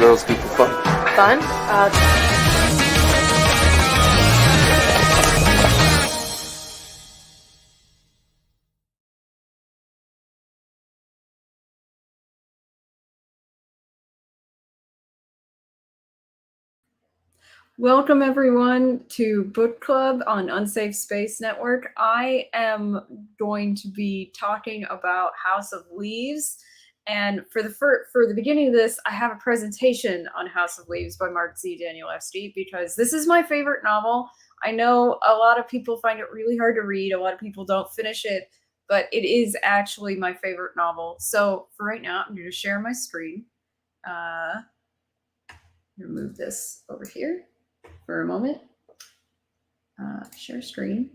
girls do for fun? Fun? Welcome everyone to Book Club on Unsafe Space Network. I am going to be talking about House of Leaves, and for the beginning of this, I have a presentation on House of Leaves by Mark Z. Danielewski because this is my favorite novel. I know a lot of people find it really hard to read. A lot of people don't finish it, but it is actually my favorite novel. So for right now, I'm going to share my screen. Move this over here for a moment. Share screen.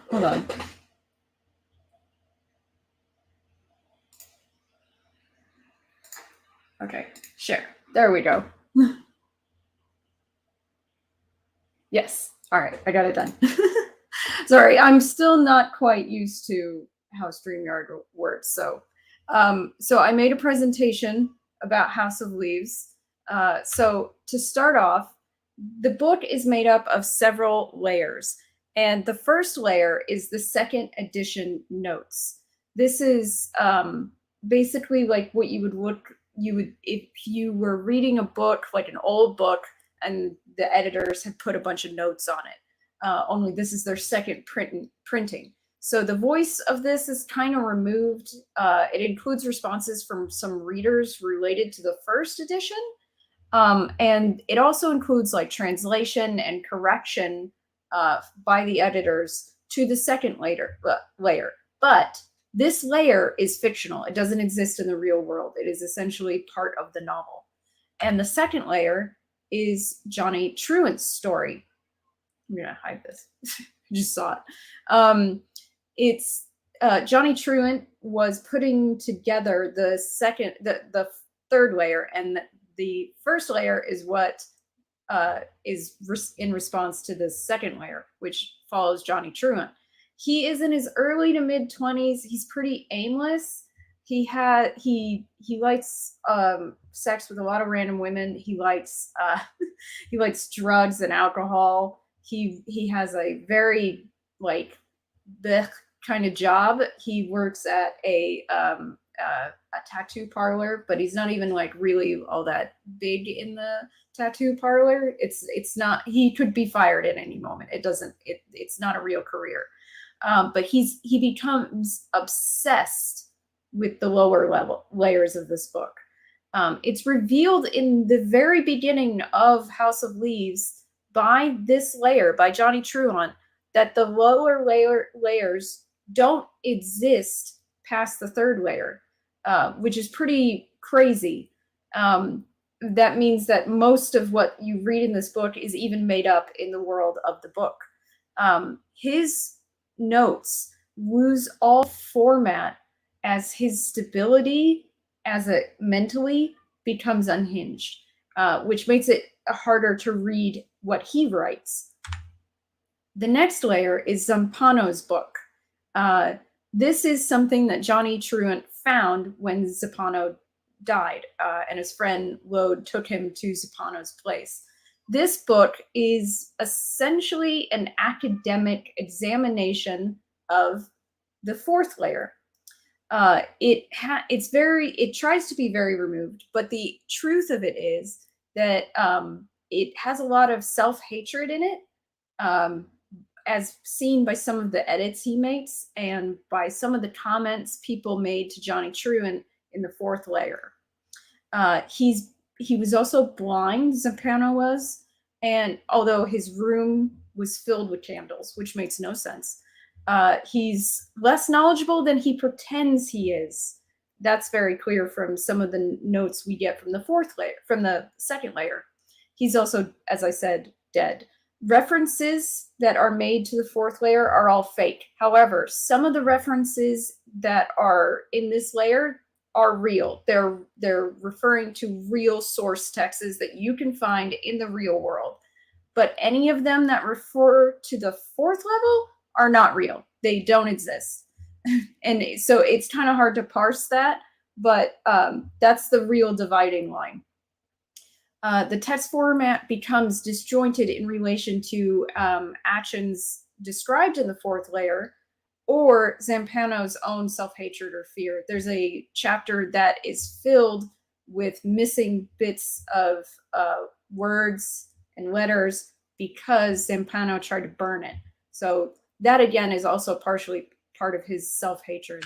Hold on. Okay, share. There we go. Yes. All right, I got it done. Sorry, I'm still not quite used to how StreamYard works. So I made a presentation about House of Leaves. So to start off, the book is made up of several layers. And the first layer is the second edition notes. This is basically like what you would if you were reading a book, like an old book, and the editors had put a bunch of notes on it. Only this is their second printing. So the voice of this is kind of removed. It includes responses from some readers related to the first edition. And it also includes like translation and correction by the editors to the second layer. But this layer is fictional. It doesn't exist in the real world. It is essentially part of the novel. And the second layer is Johnny Truant's story. I'm gonna hide this. I just saw it. It's Johnny Truant was putting together the third layer, and the first layer is what is in response to the second layer, which follows Johnny Truant. He is in his early to mid 20s. He's pretty aimless. He likes sex with a lot of random women. He likes drugs and alcohol. He has a very like the kind of job. He works at a tattoo parlor, but he's not even like really all that big in the tattoo parlor. It's not. He could be fired at any moment. It's not a real career. But he becomes obsessed with the lower level layers of this book. It's revealed in the very beginning of House of Leaves by this layer, by Johnny Truant, that the lower layers don't exist past the third layer, which is pretty crazy. That means that most of what you read in this book is even made up in the world of the book. His notes lose all format as his stability mentally becomes unhinged, which makes it harder to read what he writes. The next layer is Zampano's book. This is something that Johnny Truant found when Zampano died, and his friend Lode took him to Zampano's place. This book is essentially an academic examination of the fourth layer. It tries to be very removed, but the truth of it is that it has a lot of self-hatred in it, as seen by some of the edits he makes and by some of the comments people made to Johnny Truant in the fourth layer. He was also blind, Zampano was, and although his room was filled with candles, which makes no sense, he's less knowledgeable than he pretends he is. That's very clear from some of the notes we get from the second layer. He's also, as I said, dead. References that are made to the fourth layer are all fake. However, some of the references that are in this layer are real. They're referring to real source texts that you can find in the real world. But any of them that refer to the fourth level are not real. They don't exist. And so it's kind of hard to parse that, but that's the real dividing line. The text format becomes disjointed in relation to actions described in the fourth layer or Zampano's own self-hatred or fear. There's a chapter that is filled with missing bits of words and letters because Zampano tried to burn it. So that again is also partially part of his self-hatred.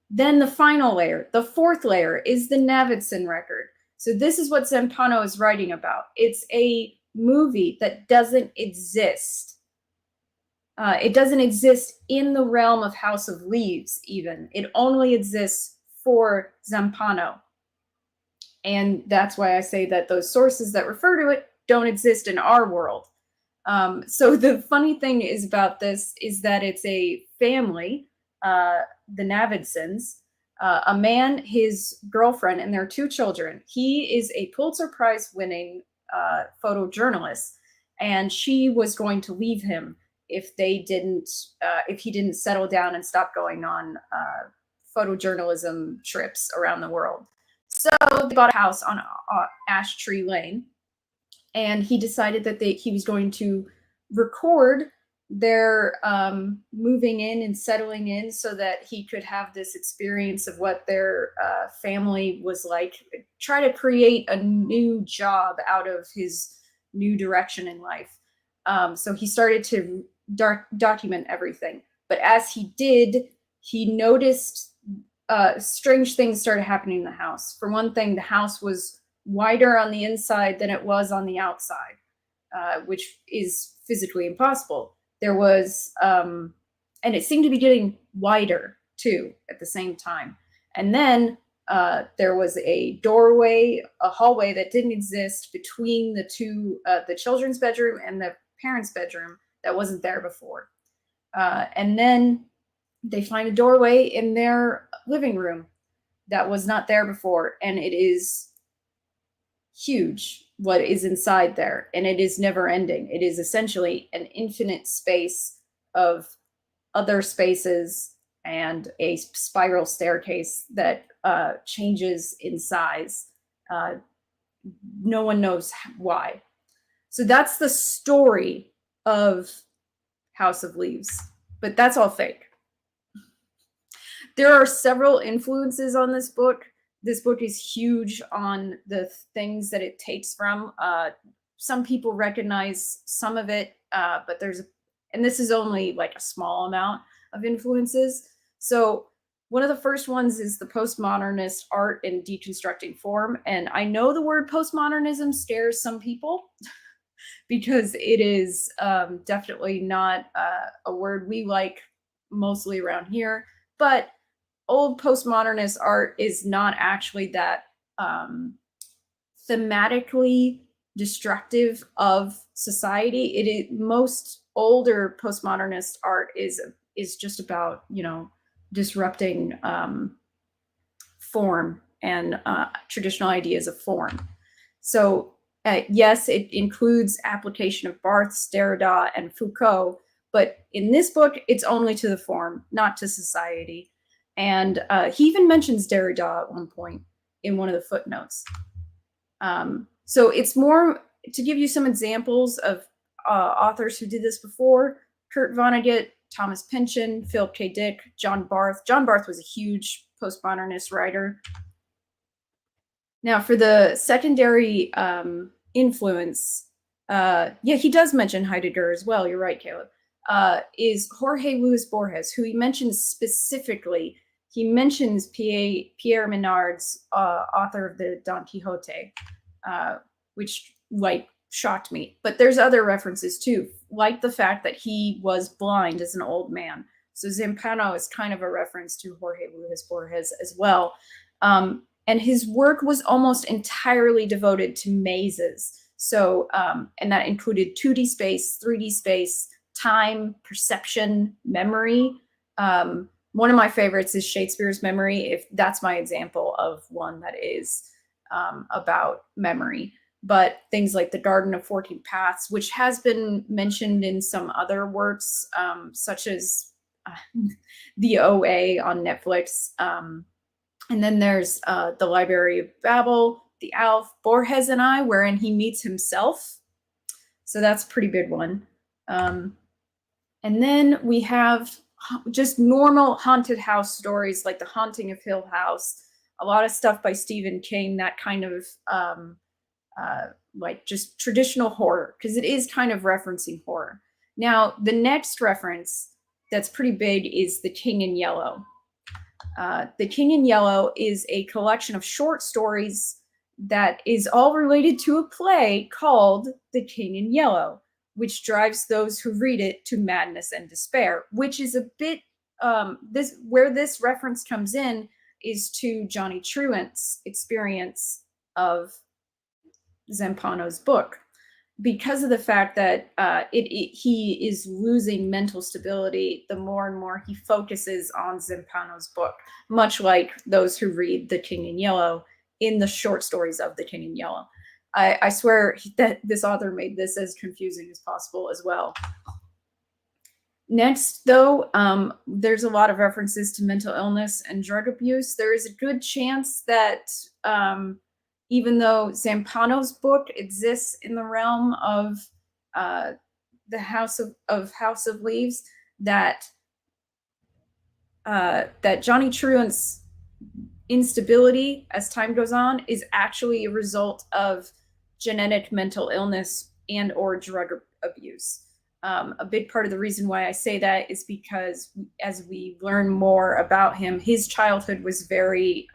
Then the final layer, the fourth layer, is the Navidson record. So this is what Zampano is writing about. It's a movie that doesn't exist. It doesn't exist in the realm of House of Leaves, even. It only exists for Zampano. And that's why I say that those sources that refer to it don't exist in our world. So the funny thing is about this is that it's a family, the Navidsons, a man, his girlfriend, and their two children. He is a Pulitzer Prize winning photojournalist, and she was going to leave him if he didn't settle down and stop going on photojournalism trips around the world. So they bought a house on Ash Tree Lane, and he decided that he was going to record their moving in and settling in so that he could have this experience of what their family was like, try to create a new job out of his new direction in life. So he started to document everything. But as he did, he noticed strange things started happening in the house. For one thing, the house was wider on the inside than it was on the outside, which is physically impossible. There was, and it seemed to be getting wider too at the same time. And then there was a doorway, a hallway that didn't exist between the two, the children's bedroom and the parents' bedroom that wasn't there before. And then they find a doorway in their living room that was not there before. And it is huge what is inside there, and it is never ending. It is essentially an infinite space of other spaces and a spiral staircase that changes in size. No one knows why. So that's the story of House of Leaves, but that's all fake. There are several influences on this book. This book is huge on the things that it takes from. Some people recognize some of it, but and this is only like a small amount of influences. So one of the first ones is the postmodernist art in deconstructing form. And I know the word postmodernism scares some people because it is definitely not a word we like mostly around here, but old postmodernist art is not actually that thematically destructive of society. Most older postmodernist art is just about, disrupting form and traditional ideas of form. So yes, it includes application of Barthes, Derrida, and Foucault, but in this book, it's only to the form, not to society. And he even mentions Derrida at one point in one of the footnotes. So it's more to give you some examples of authors who did this before: Kurt Vonnegut, Thomas Pynchon, Philip K. Dick, John Barth. John Barth was a huge postmodernist writer. Now, for the secondary influence, he does mention Heidegger as well. You're right, Caleb. Is Jorge Luis Borges, who he mentions specifically. He mentions Pierre Menard's author of the Don Quixote, which shocked me. But there's other references too, like the fact that he was blind as an old man. So Zampano is kind of a reference to Jorge Luis Borges as well. And his work was almost entirely devoted to mazes. So, and that included 2D space, 3D space, time, perception, memory. One of my favorites is Shakespeare's Memory. If that's my example of one that is about memory. But things like the Garden of 14 Paths, which has been mentioned in some other works, such as the OA on Netflix. And then there's The Library of Babel, The Alf, Borges and I, wherein he meets himself. So that's a pretty big one. And then we have just normal haunted house stories like The Haunting of Hill House, a lot of stuff by Stephen King, that kind of like just traditional horror, because it is kind of referencing horror. Now, the next reference that's pretty big is The King in Yellow. The King in Yellow is a collection of short stories that is all related to a play called The King in Yellow, which drives those who read it to madness and despair, which is a bit, where this reference comes in is to Johnny Truant's experience of Zampano's book, because of the fact that he is losing mental stability the more and more he focuses on Zampano's book, much like those who read The King in Yellow in the short stories of The King in Yellow. I swear that this author made this as confusing as possible as well. Next, though, there's a lot of references to mental illness and drug abuse. There is a good chance that even though Zampano's book exists in the realm of the House of Leaves, that Johnny Truant's instability as time goes on is actually a result of genetic mental illness and or drug abuse. A big part of the reason why I say that is because as we learn more about him, his childhood was very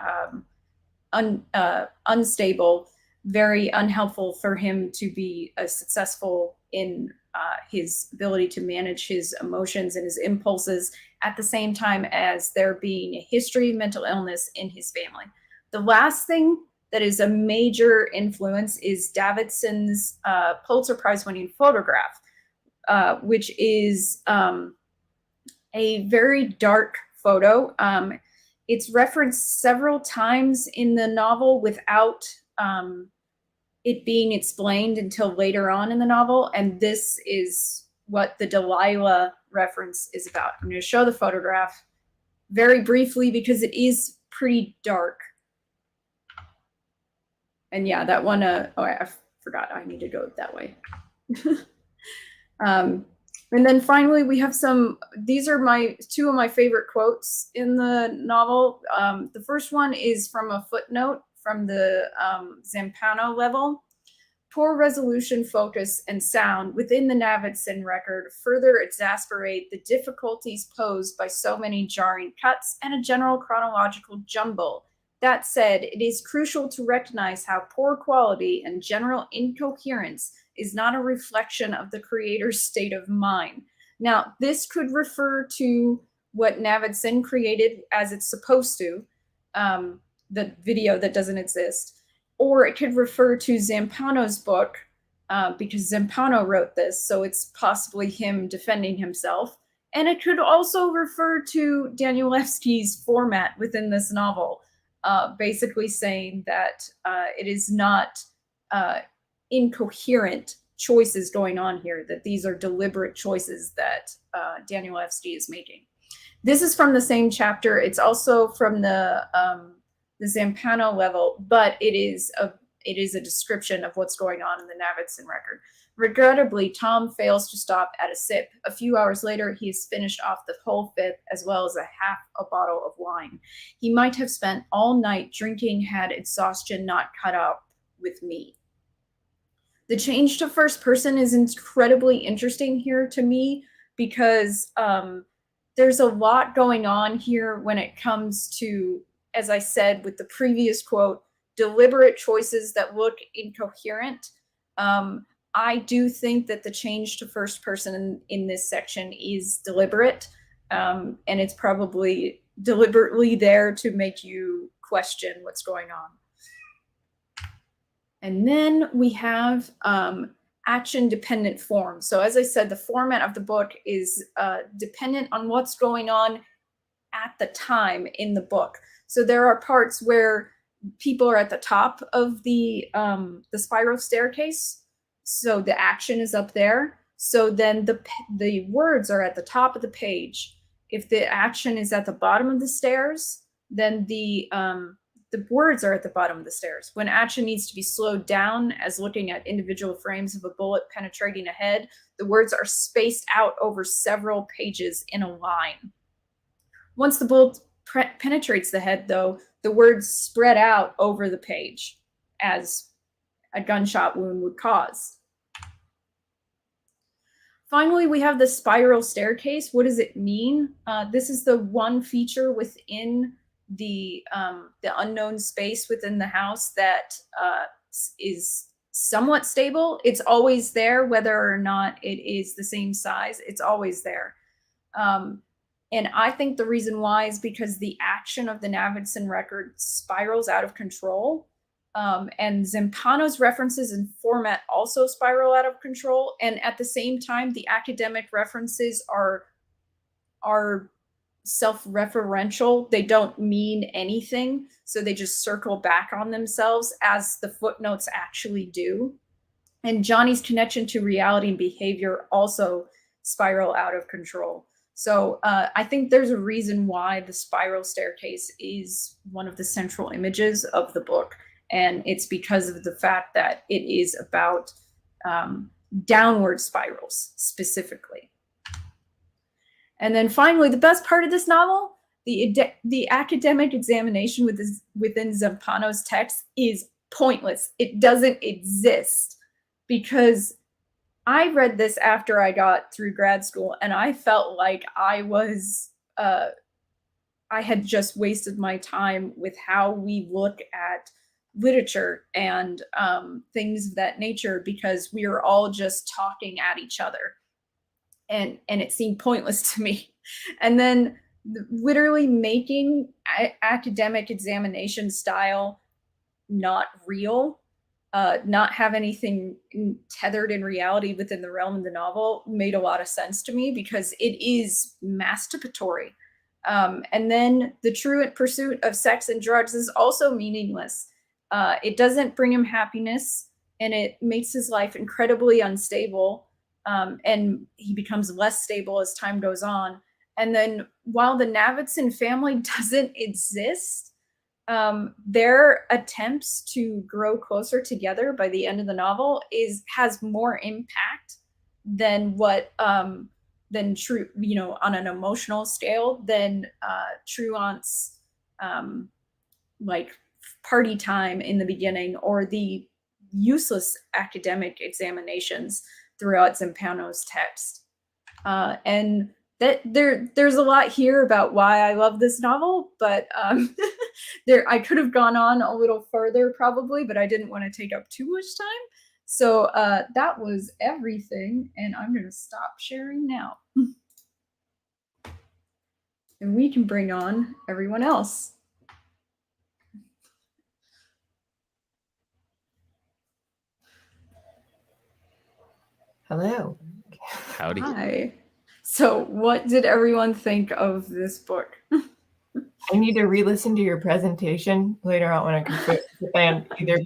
unstable, very unhelpful for him to be successful in his ability to manage his emotions and his impulses, at the same time as there being a history of mental illness in his family. The last thing that is a major influence is Davidson's Pulitzer Prize-winning photograph, which is a very dark photo. It's referenced several times in the novel without it being explained until later on in the novel, and this is what the Delilah reference is about. I'm going to show the photograph very briefly because it is pretty dark. And yeah, that one, I forgot I need to go that way. And then finally, we have these are two of my favorite quotes in the novel. The first one is from a footnote from the Zampano level. Poor resolution, focus, and sound within the Davidson record further exasperate the difficulties posed by so many jarring cuts and a general chronological jumble. That said, it is crucial to recognize how poor quality and general incoherence is not a reflection of the creator's state of mind. Now, this could refer to what Davidson created as it's supposed to, the video that doesn't exist, or it could refer to Zampano's book, because Zampano wrote this, so it's possibly him defending himself. And it could also refer to Danielewski's format within this novel, basically saying that it is not incoherent choices going on here, that these are deliberate choices that Danielewski is making. This is from the same chapter. It's also from the Zampano level, but it is a description of what's going on in the Davidson record. Regrettably, Tom fails to stop at a sip. A few hours later, he has finished off the whole fifth, as well as half a bottle of wine. He might have spent all night drinking had exhaustion not caught up with me. The change to first person is incredibly interesting here to me because there's a lot going on here when it comes to, as I said with the previous quote, deliberate choices that look incoherent. I do think that the change to first person in this section is deliberate, and it's probably deliberately there to make you question what's going on. And then we have action-dependent form. So as I said, the format of the book is dependent on what's going on at the time in the book. So there are parts where people are at the top of the spiral staircase. So the action is up there. So then the words are at the top of the page. if the action is at the bottom of the stairs, then the words are at the bottom of the stairs. When action needs to be slowed down, as looking at individual frames of a bullet penetrating a head, the words are spaced out over several pages in a line. Once the bullet penetrates the head, though, the words spread out over the page, as a gunshot wound would cause. Finally, we have the spiral staircase. What does it mean? This is the one feature within the unknown space within the house that is somewhat stable. It's always there, whether or not it is the same size. It's always there. And I think the reason why is because the action of the Navidson record spirals out of control. And Zampano's references and format also spiral out of control. And at the same time, the academic references are self-referential. They don't mean anything. So they just circle back on themselves, as the footnotes actually do. And Johnny's connection to reality and behavior also spiral out of control. So I think there's a reason why the spiral staircase is one of the central images of the book. And it's because of the fact that it is about downward spirals specifically. And then finally, the best part of this novel, the academic examination within Zampano's text is pointless. It doesn't exist, because I read this after I got through grad school, and I felt like I had just wasted my time with how we look at literature and things of that nature, because we are all just talking at each other, and it seemed pointless to me. And then literally making academic examination style not real, not have anything tethered in reality within the realm of the novel, made a lot of sense to me, because it is masturbatory. And then the truant pursuit of sex and drugs is also meaningless. It doesn't bring him happiness, and it makes his life incredibly unstable. And he becomes less stable as time goes on. And then while the Navidson family doesn't exist, their attempts to grow closer together by the end of the novel has more impact than what than true, on an emotional scale, than Truant's like party time in the beginning, or the useless academic examinations throughout Zampano's text. And that there's a lot here about why I love this novel, but I could have gone on a little further probably, but I didn't want to take up too much time. So that was everything, and I'm going to stop sharing now. And we can bring on everyone else. Hello. Howdy. Hi. So what did everyone think of this book? I need to re-listen to your presentation later on when I can plan either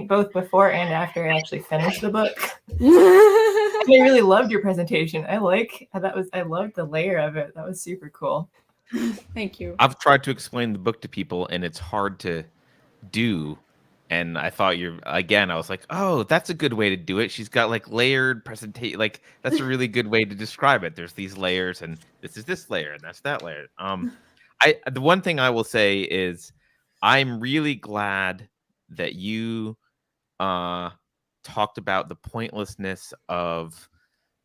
both before and after I actually finish the book. I really loved your presentation. I loved the layer of it. That was super cool. Thank you. I've tried to explain the book to people, and it's hard to do. And I thought I was like, oh, that's a good way to do it. She's got like layered presentation. Like, that's a really good way to describe it. There's these layers, and this is this layer, and that's that layer. The one thing I will say is I'm really glad that you talked about the pointlessness of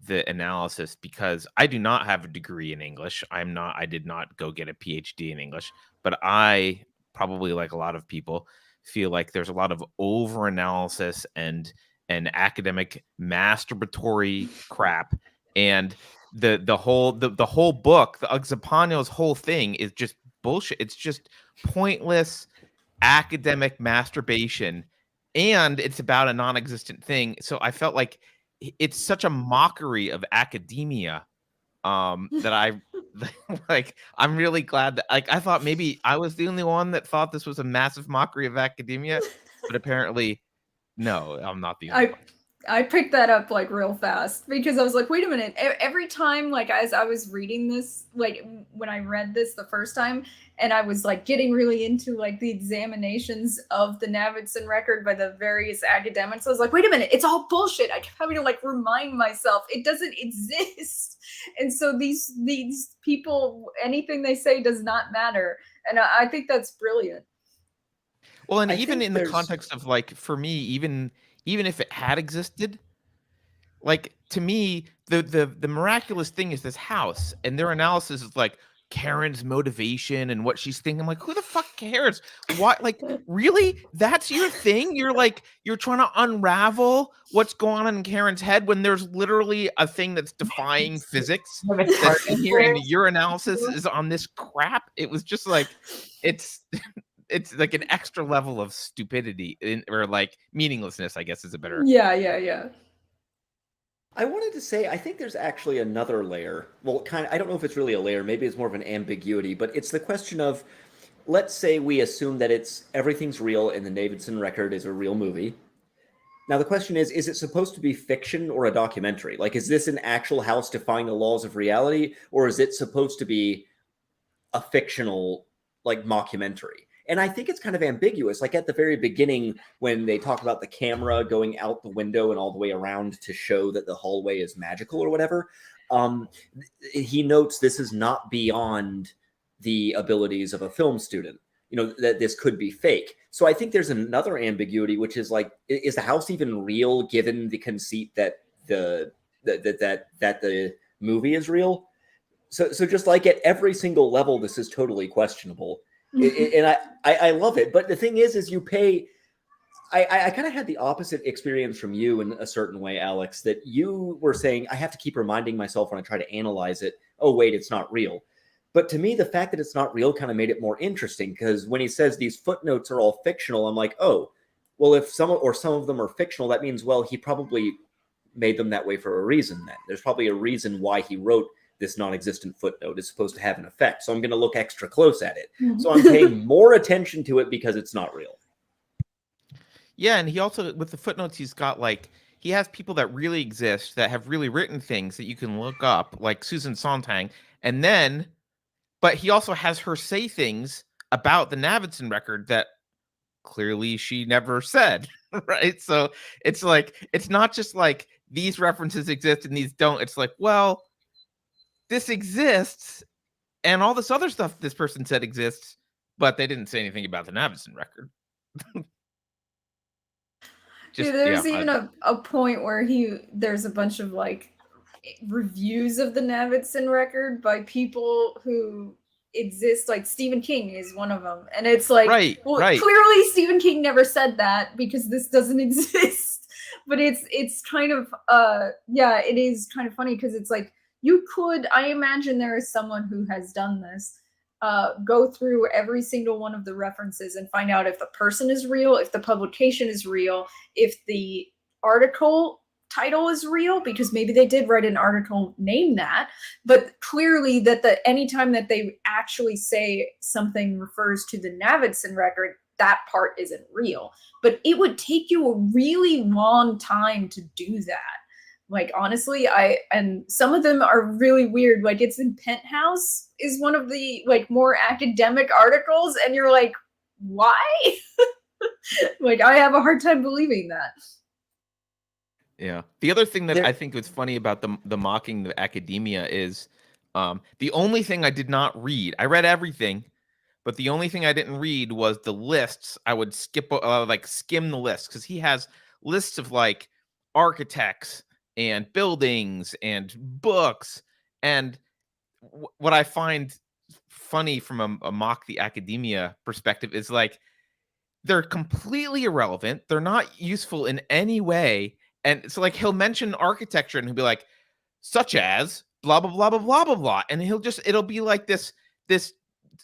the analysis, because I do not have a degree in English. I did not go get a PhD in English, but I, probably like a lot of people, feel like there's a lot of over analysis and academic masturbatory crap, and the whole book, the Zampano's whole thing is just bullshit. It's just pointless academic masturbation, and it's about a non-existent thing. So I felt like it's such a mockery of academia that I like. I'm really glad that, like, I thought maybe I was the only one that thought this was a massive mockery of academia, but apparently no, I'm not the only one. I picked that up like real fast because I was like, wait a minute. Every time, like as I was reading this, like when I read this the first time, and I was like getting really into like the examinations of the Navidson record by the various academics, I was like, wait a minute, it's all bullshit. I kept having to like remind myself it doesn't exist. And so these people, anything they say does not matter. And I think that's brilliant. Well, and I even think in the there's- context of like, for me, even if it had existed, like to me, the miraculous thing is this house, and their analysis is like Karen's motivation and what she's thinking. I'm like, who the fuck cares? What, like, really? That's your thing? You're like, you're trying to unravel what's going on in Karen's head when there's literally a thing that's defying physics You have a that's target in here, and for it. your analysis is on this crap. It was just like, it's it's like an extra level of stupidity or like meaninglessness, I guess is a better. Yeah. I wanted to say, I think there's actually another layer. Well, kind of, I don't know if it's really a layer. Maybe it's more of an ambiguity, but it's the question of, let's say we assume that everything's real and the Davidson record is a real movie. Now the question is it supposed to be fiction or a documentary? Like, is this an actual house defying the laws of reality, or is it supposed to be a fictional, like, mockumentary? And I think it's kind of ambiguous. Like at the very beginning, when they talk about the camera going out the window and all the way around to show that the hallway is magical or whatever, he notes this is not beyond the abilities of a film student. You know, that this could be fake. So I think there's another ambiguity, which is like, is the house even real given the conceit that the movie is real? So just like at every single level, this is totally questionable. And I love it. But the thing is you pay. I kind of had the opposite experience from you in a certain way, Alex, that you were saying, I have to keep reminding myself when I try to analyze it, oh, wait, it's not real. But to me, the fact that it's not real kind of made it more interesting, because when he says these footnotes are all fictional, I'm like, oh, well, if some of them are fictional, that means, well, he probably made them that way for a reason then. There's probably a reason why he wrote this non-existent footnote. Is supposed to have an effect. So I'm going to look extra close at it. So I'm paying more attention to it because it's not real. Yeah, and he also, with the footnotes, he's got like, he has people that really exist that have really written things that you can look up, like Susan Sontag, and then, but he also has her say things about the Navidson record that clearly she never said, right? So it's like, it's not just like these references exist and these don't. It's like, well, this exists, and all this other stuff this person said exists, but they didn't say anything about the Navidson record. There's even a point where there's a bunch of like reviews of the Navidson record by people who exist, like Stephen King is one of them, and it's like, right. Clearly Stephen King never said that because this doesn't exist. But it's kind of it is kind of funny because it's like, I imagine there is someone who has done this, go through every single one of the references and find out if the person is real, if the publication is real, if the article title is real, because maybe they did write an article named that, but clearly that anytime that they actually say something refers to the Navidson record, that part isn't real. But it would take you a really long time to do that. Like, honestly, and some of them are really weird. Like, it's in Penthouse is one of the like more academic articles, and you're like, why? Like, I have a hard time believing that. Yeah. The other thing that I think was funny about the mocking the academia is the only thing I did not read. I read everything, but the only thing I didn't read was the lists. I would skim the list, because he has lists of like architects and buildings and books. And what I find funny from a mock the academia perspective is like, they're completely irrelevant. They're not useful in any way. And so like, he'll mention architecture and he'll be like, such as blah, blah, blah, blah, blah, blah, blah. And it'll be like this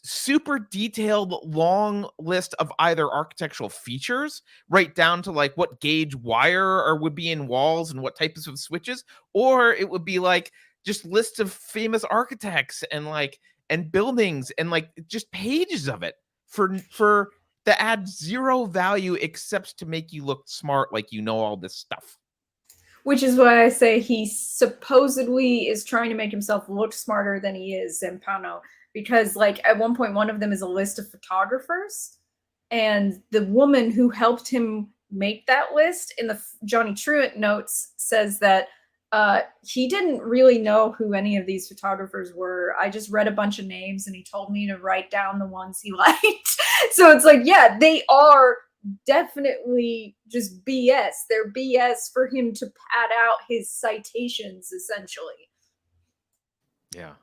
super detailed long list of either architectural features, right down to like what gauge wire or would be in walls and what types of switches, or it would be like just lists of famous architects and buildings and like just pages of it for that add zero value except to make you look smart, like you know all this stuff. Which is why I say he supposedly is trying to make himself look smarter than he is, Zampano. Because, like, at one point, one of them is a list of photographers. And the woman who helped him make that list in the Johnny Truant notes says that he didn't really know who any of these photographers were. I just read a bunch of names and he told me to write down the ones he liked. So it's like, yeah, they are definitely just BS. They're BS for him to pad out his citations, essentially. Yeah.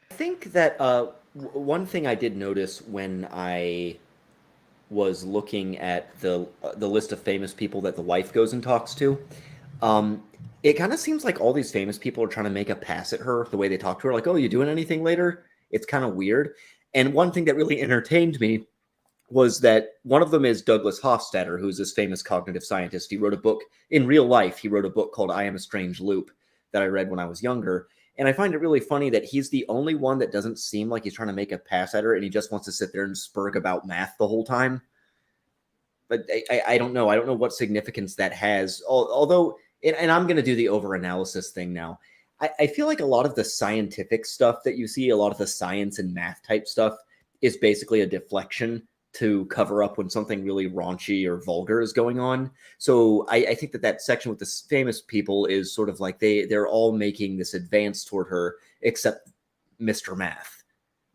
I think that one thing I did notice when I was looking at the list of famous people that the wife goes and talks to, it kind of seems like all these famous people are trying to make a pass at her the way they talk to her, like, "Oh, you doing anything later?" It's kind of weird. And one thing that really entertained me was that one of them is Douglas Hofstadter, who's this famous cognitive scientist. He wrote a book in real life. He wrote a book called I Am a Strange Loop that I read when I was younger. And I find it really funny that he's the only one that doesn't seem like he's trying to make a pass at her, and he just wants to sit there and spurg about math the whole time. But I don't know. I don't know what significance that has. Although, and I'm going to do the over-analysis thing now. I feel like a lot of the scientific stuff that you see, a lot of the science and math type stuff, is basically a deflection to cover up when something really raunchy or vulgar is going on. So I think that section with the famous people is sort of like they're all making this advance toward her, except Mr. Math.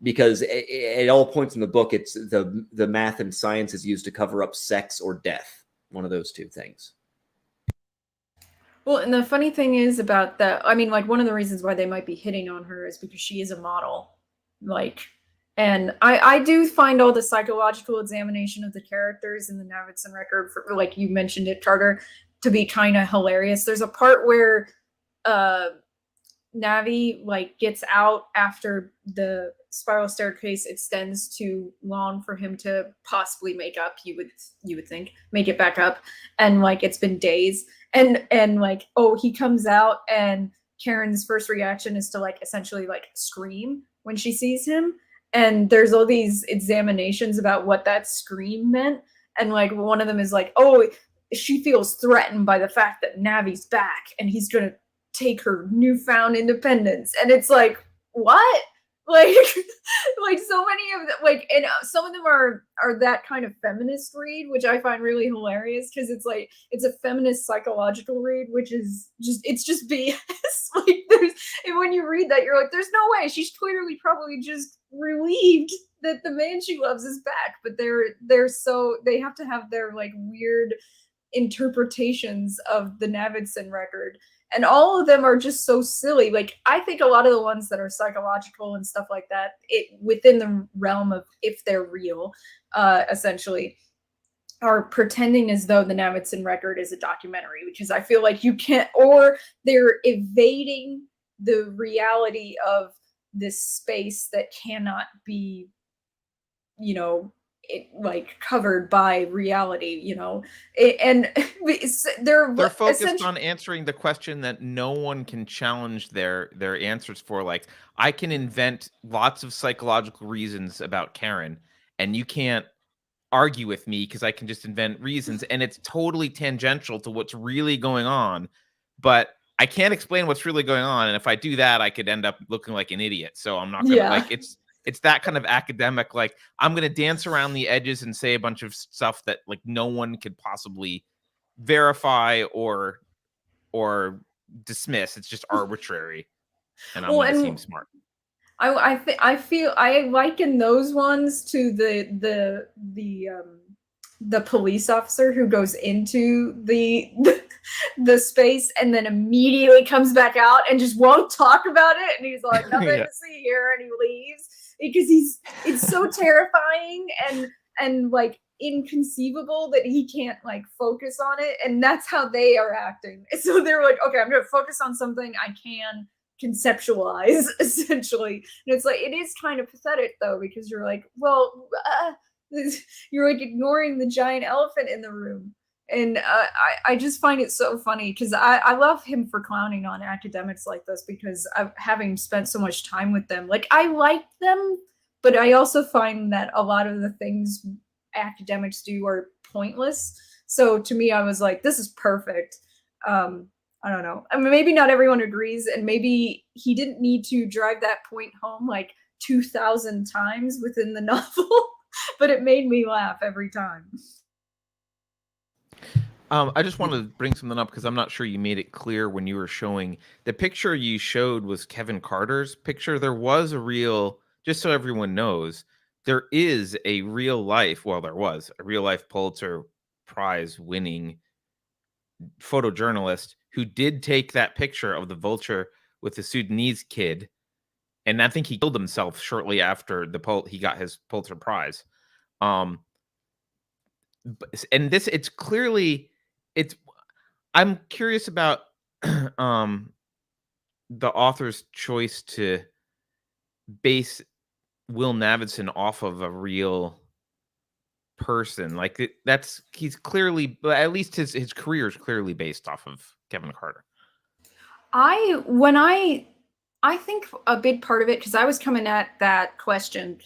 Because at all points in the book, it's the math and science is used to cover up sex or death. One of those two things. Well, and the funny thing is about that, I mean, like, one of the reasons why they might be hitting on her is because she is a model. Like, and I do find all the psychological examination of the characters in the Navidson record, for, like you mentioned it, Charter, to be kind of hilarious. There's a part where Navi, like, gets out after the spiral staircase extends too long for him to possibly make up, you would think, make it back up, and like it's been days, and like, oh, he comes out and Karen's first reaction is to, like, essentially like scream when she sees him, and there's all these examinations about what that scream meant, and like one of them is like, oh, she feels threatened by the fact that Navi's back and he's gonna take her newfound independence, and it's like, what? Like, like so many of them, like, and some of them are that kind of feminist read, which I find really hilarious, because it's like, it's a feminist psychological read, which is it's just BS. Like, and when you read that, you're like, there's no way, she's clearly probably just relieved that the man she loves is back, but they have to have their like weird interpretations of the Navidson record. And all of them are just so silly. Like, I think a lot of the ones that are psychological and stuff like that, within the realm of if they're real, essentially, are pretending as though the Navidson record is a documentary, because I feel like you can't, or they're evading the reality of this space that cannot be, like covered by reality, and they're focused on answering the question that no one can challenge their answers for. Like, I can invent lots of psychological reasons about Karen, and you can't argue with me because I can just invent reasons, and it's totally tangential to what's really going on, but I can't explain what's really going on, and if I do that, I could end up looking like an idiot. So I'm not gonna like it's that kind of academic, like, I'm going to dance around the edges and say a bunch of stuff that like no one could possibly verify or dismiss. It's just arbitrary. And I'm going to seem smart. I feel I liken those ones to the police officer who goes into the space and then immediately comes back out and just won't talk about it, and he's like, nothing to see here, and he leaves, because it's so terrifying and like inconceivable that he can't like focus on it, and that's how they are acting. So they're like, okay, I'm gonna focus on something I can conceptualize, essentially. And it's like, it is kind of pathetic though, because you're like, well, you're like ignoring the giant elephant in the room. And I just find it so funny, because I love him for clowning on academics like this, because having spent so much time with them, like, I like them, but I also find that a lot of the things academics do are pointless. So to me, I was like, this is perfect. I don't know. I mean, maybe not everyone agrees, and maybe he didn't need to drive that point home like 2,000 times within the novel, but it made me laugh every time. I just want to bring something up because I'm not sure you made it clear when you were showing the picture you showed was Kevin Carter's picture. There was a real, just so everyone knows, there is a real life, well, there was a real life Pulitzer Prize winning photojournalist who did take that picture of the vulture with the Sudanese kid. And I think he killed himself shortly after he got his Pulitzer Prize. And this, it's clearly, I'm curious about the author's choice to base Will Navidson off of a real person. Like he's clearly, but at least his career is clearly based off of Kevin Carter. I think a big part of it, because I was coming at that question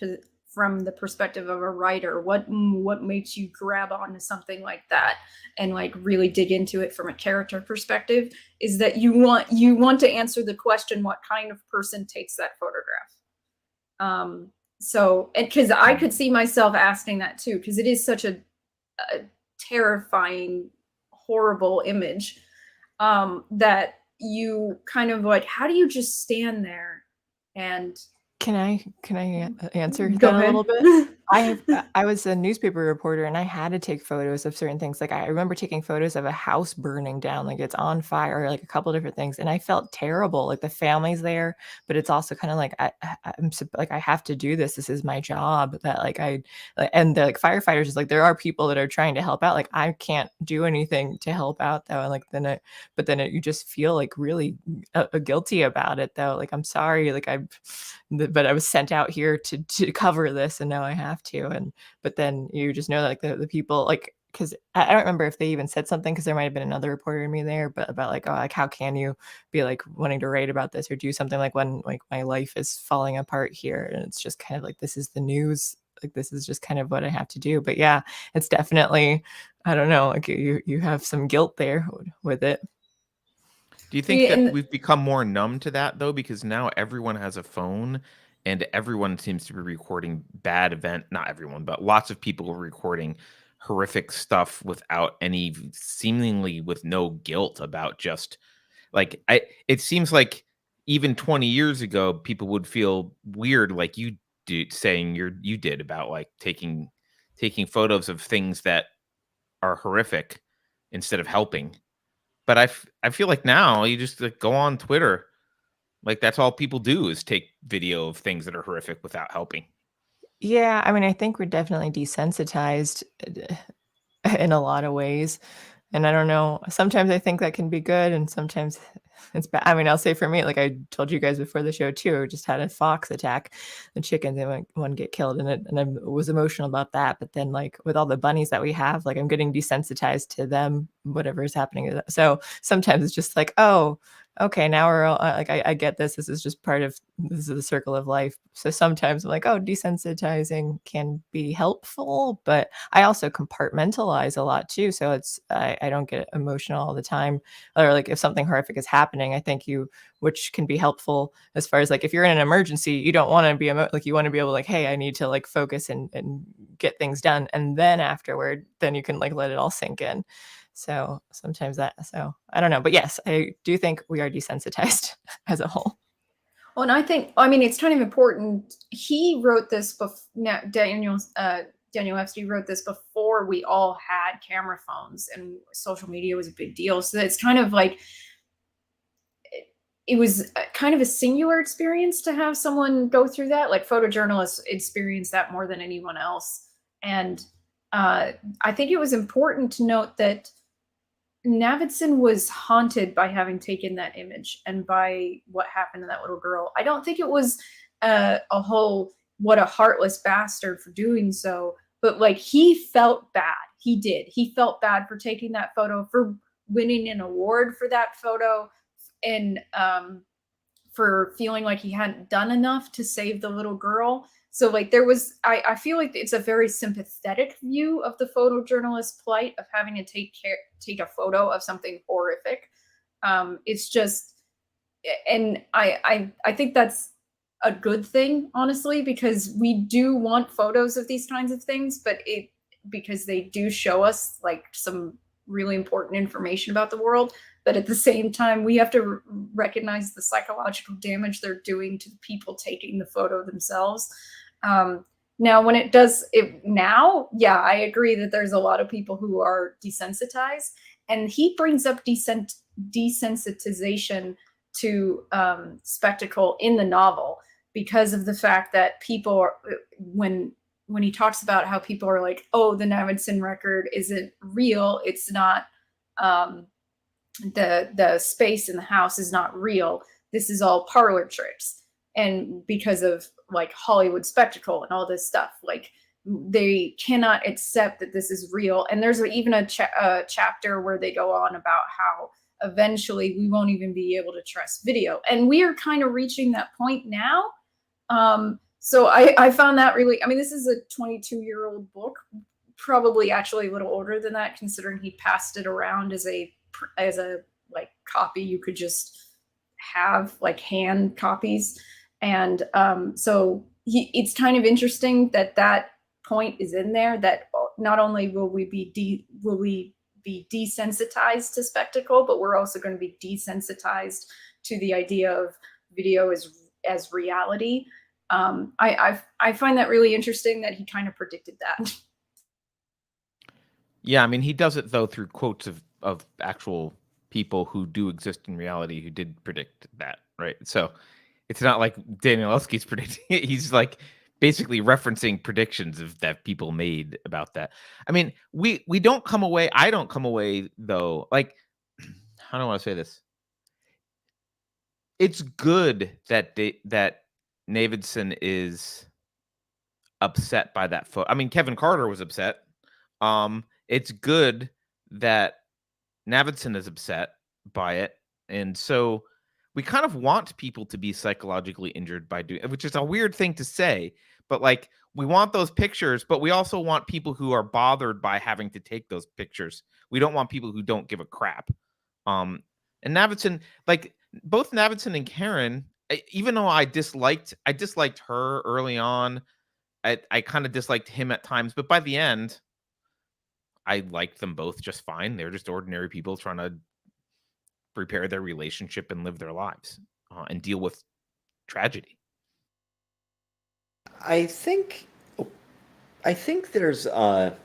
from the perspective of a writer, what makes you grab onto something like that and like really dig into it from a character perspective, is that you want to answer the question, what kind of person takes that photograph? So, and because I could see myself asking that too, because it is such a terrifying, horrible image, that you kind of like, how do you just stand there and Can I answer Go that ahead. a little bit? I was a newspaper reporter, and I had to take photos of certain things. Like I remember taking photos of a house burning down, like it's on fire, like a couple different things, and I felt terrible. Like the family's there, but it's also kind of like I have to do this. This is my job. That and the firefighters is like, there are people that are trying to help out. Like I can't do anything to help out though. And like you just feel like really guilty about it though. Like I'm sorry. Like but I was sent out here to cover this, and now I have to. But then you just know like the people, like, because I don't remember if they even said something, because there might have been another reporter to me there, but about like, oh, like how can you be like wanting to write about this or do something like when like my life is falling apart here, and it's just kind of like, this is the news, like this is just kind of what I have to do. But yeah, it's definitely, I don't know, like you have some guilt there with it. Do you think that we've become more numb to that though? Because now everyone has a phone and everyone seems to be recording not everyone, but lots of people are recording horrific stuff without any, seemingly with no guilt about just like, it seems like even 20 years ago, people would feel weird, like you saying you did about like taking photos of things that are horrific instead of helping. But I feel like now you just like go on Twitter, like that's all people do is take video of things that are horrific without helping. Yeah, I mean, I think we're definitely desensitized in a lot of ways. And I don't know, sometimes I think that can be good, and sometimes it's bad. I mean, I'll say for me, like I told you guys before the show too, I just had a fox attack the chickens, and one get killed, and I was emotional about that. But then like with all the bunnies that we have, like I'm getting desensitized to them, whatever is happening. So sometimes it's just like, oh, okay, now we're all, like, I get this. This is just this is the circle of life. So sometimes I'm like, oh, desensitizing can be helpful, but I also compartmentalize a lot too. So I don't get emotional all the time. Or like if something horrific is happening, I think which can be helpful as far as like, if you're in an emergency, you don't want to be like, you want to be able like, hey, I need to like focus and get things done. And then afterward, then you can like let it all sink in. So sometimes so I don't know, but yes, I do think we are desensitized as a whole. Well, and I mean, it's kind of important. He wrote this Danielewski wrote this before we all had camera phones and social media was a big deal. So it's kind of like, it was kind of a singular experience to have someone go through that. Like photojournalists experience that more than anyone else. And I think it was important to note that Navidson was haunted by having taken that image and by what happened to that little girl. I don't think it was a whole, what a heartless bastard for doing so, but like he felt bad. He did. He felt bad for taking that photo, for winning an award for that photo, and for feeling like he hadn't done enough to save the little girl. So like I feel like it's a very sympathetic view of the photojournalist's plight of having to take a photo of something horrific. It's just, and I think that's a good thing, honestly, because we do want photos of these kinds of things, but because they do show us like some really important information about the world. But at the same time, we have to recognize the psychological damage they're doing to the people taking the photo themselves. Now, when it does it now, yeah, I agree that there's a lot of people who are desensitized, and he brings up desensitization to spectacle in the novel because of the fact that people are, when he talks about how people are like, oh, the Navidson record isn't real, it's not, the space in the house is not real, this is all parlor tricks, and because of like Hollywood spectacle and all this stuff, like they cannot accept that this is real. And there's even a chapter where they go on about how eventually we won't even be able to trust video, and we are kind of reaching that point now. So I found that really, I mean, this is a 22-year-old book, probably actually a little older than that, considering he passed it around as a like copy you could just have, like hand copies. And so it's kind of interesting that point is in there, that not only will we be desensitized to spectacle, but we're also going to be desensitized to the idea of video as reality. I find that really interesting that he kind of predicted that. Yeah, I mean, he does it though through quotes of actual people who do exist in reality who did predict that, right? So it's not like Danielewski's predicting it. He's like basically referencing predictions that people made about that. I mean, we don't come away. I don't come away though. Like, how do I want to say this? It's good that that Navidson is upset by that photo. I mean, Kevin Carter was upset. It's good that Navidson is upset by it, and so we kind of want people to be psychologically injured by doing, which is a weird thing to say, but like we want those pictures, but we also want people who are bothered by having to take those pictures. We don't want people who don't give a crap. And Navidson, like both Navidson and Karen, even though I disliked her early on, I kind of disliked him at times, but by the end, I liked them both just fine. They're just ordinary people trying to repair their relationship and live their lives and deal with tragedy. I think there's a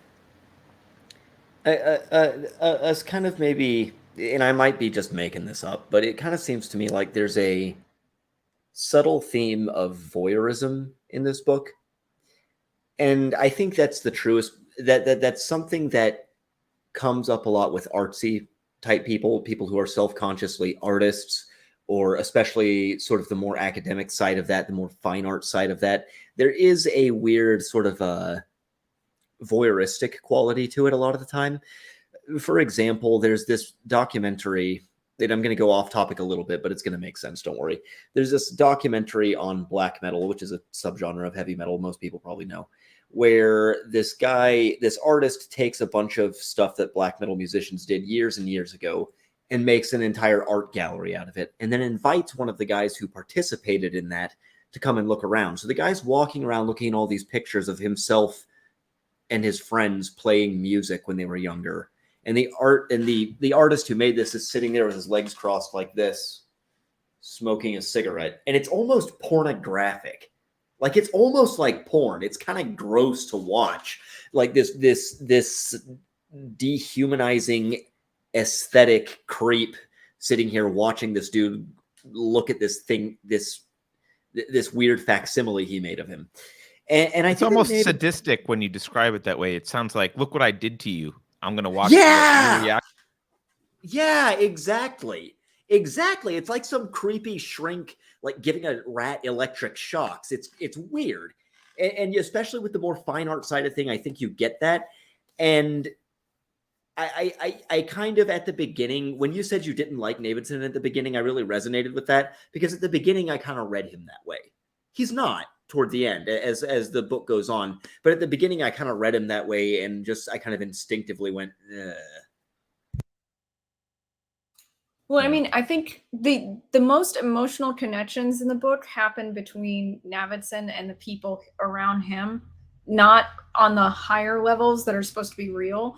kind of maybe, and I might be just making this up, but it kind of seems to me like there's a subtle theme of voyeurism in this book. And I think that's the truest, that's something that comes up a lot with artsy type people who are self-consciously artists, or especially sort of the more academic side of that, the more fine art side of that. There is a weird sort of a voyeuristic quality to it a lot of the time. For example, there's this documentary, and I'm going to go off topic a little bit, but it's going to make sense, don't worry. There's this documentary on black metal, which is a subgenre of heavy metal, most people probably know, where this artist takes a bunch of stuff that black metal musicians did years and years ago and makes an entire art gallery out of it, and then invites one of the guys who participated in that to come and look around. So the guy's walking around looking at all these pictures of himself and his friends playing music when they were younger. And the artist who made this is sitting there with his legs crossed like this, smoking a cigarette. And it's almost pornographic. Like, it's almost like porn. It's kind of gross to watch. Like this dehumanizing aesthetic creep sitting here watching this dude look at this thing, this weird facsimile he made of him. And I it's think almost sadistic when you describe it that way. It sounds like, look what I did to you. I'm going to watch. Yeah. Yeah, exactly. It's like some creepy shrink, like giving a rat electric shocks. It's weird. And especially with the more fine art side of thing, I think you get that. And I kind of, at the beginning, when you said you didn't like Navidson at the beginning, I really resonated with that, because at the beginning I kind of read him that way. He's not. toward the end as the book goes on. But at the beginning, I kind of read him that way, and I kind of instinctively went, ugh. Well, I mean, I think the most emotional connections in the book happen between Navidson and the people around him, not on the higher levels that are supposed to be real.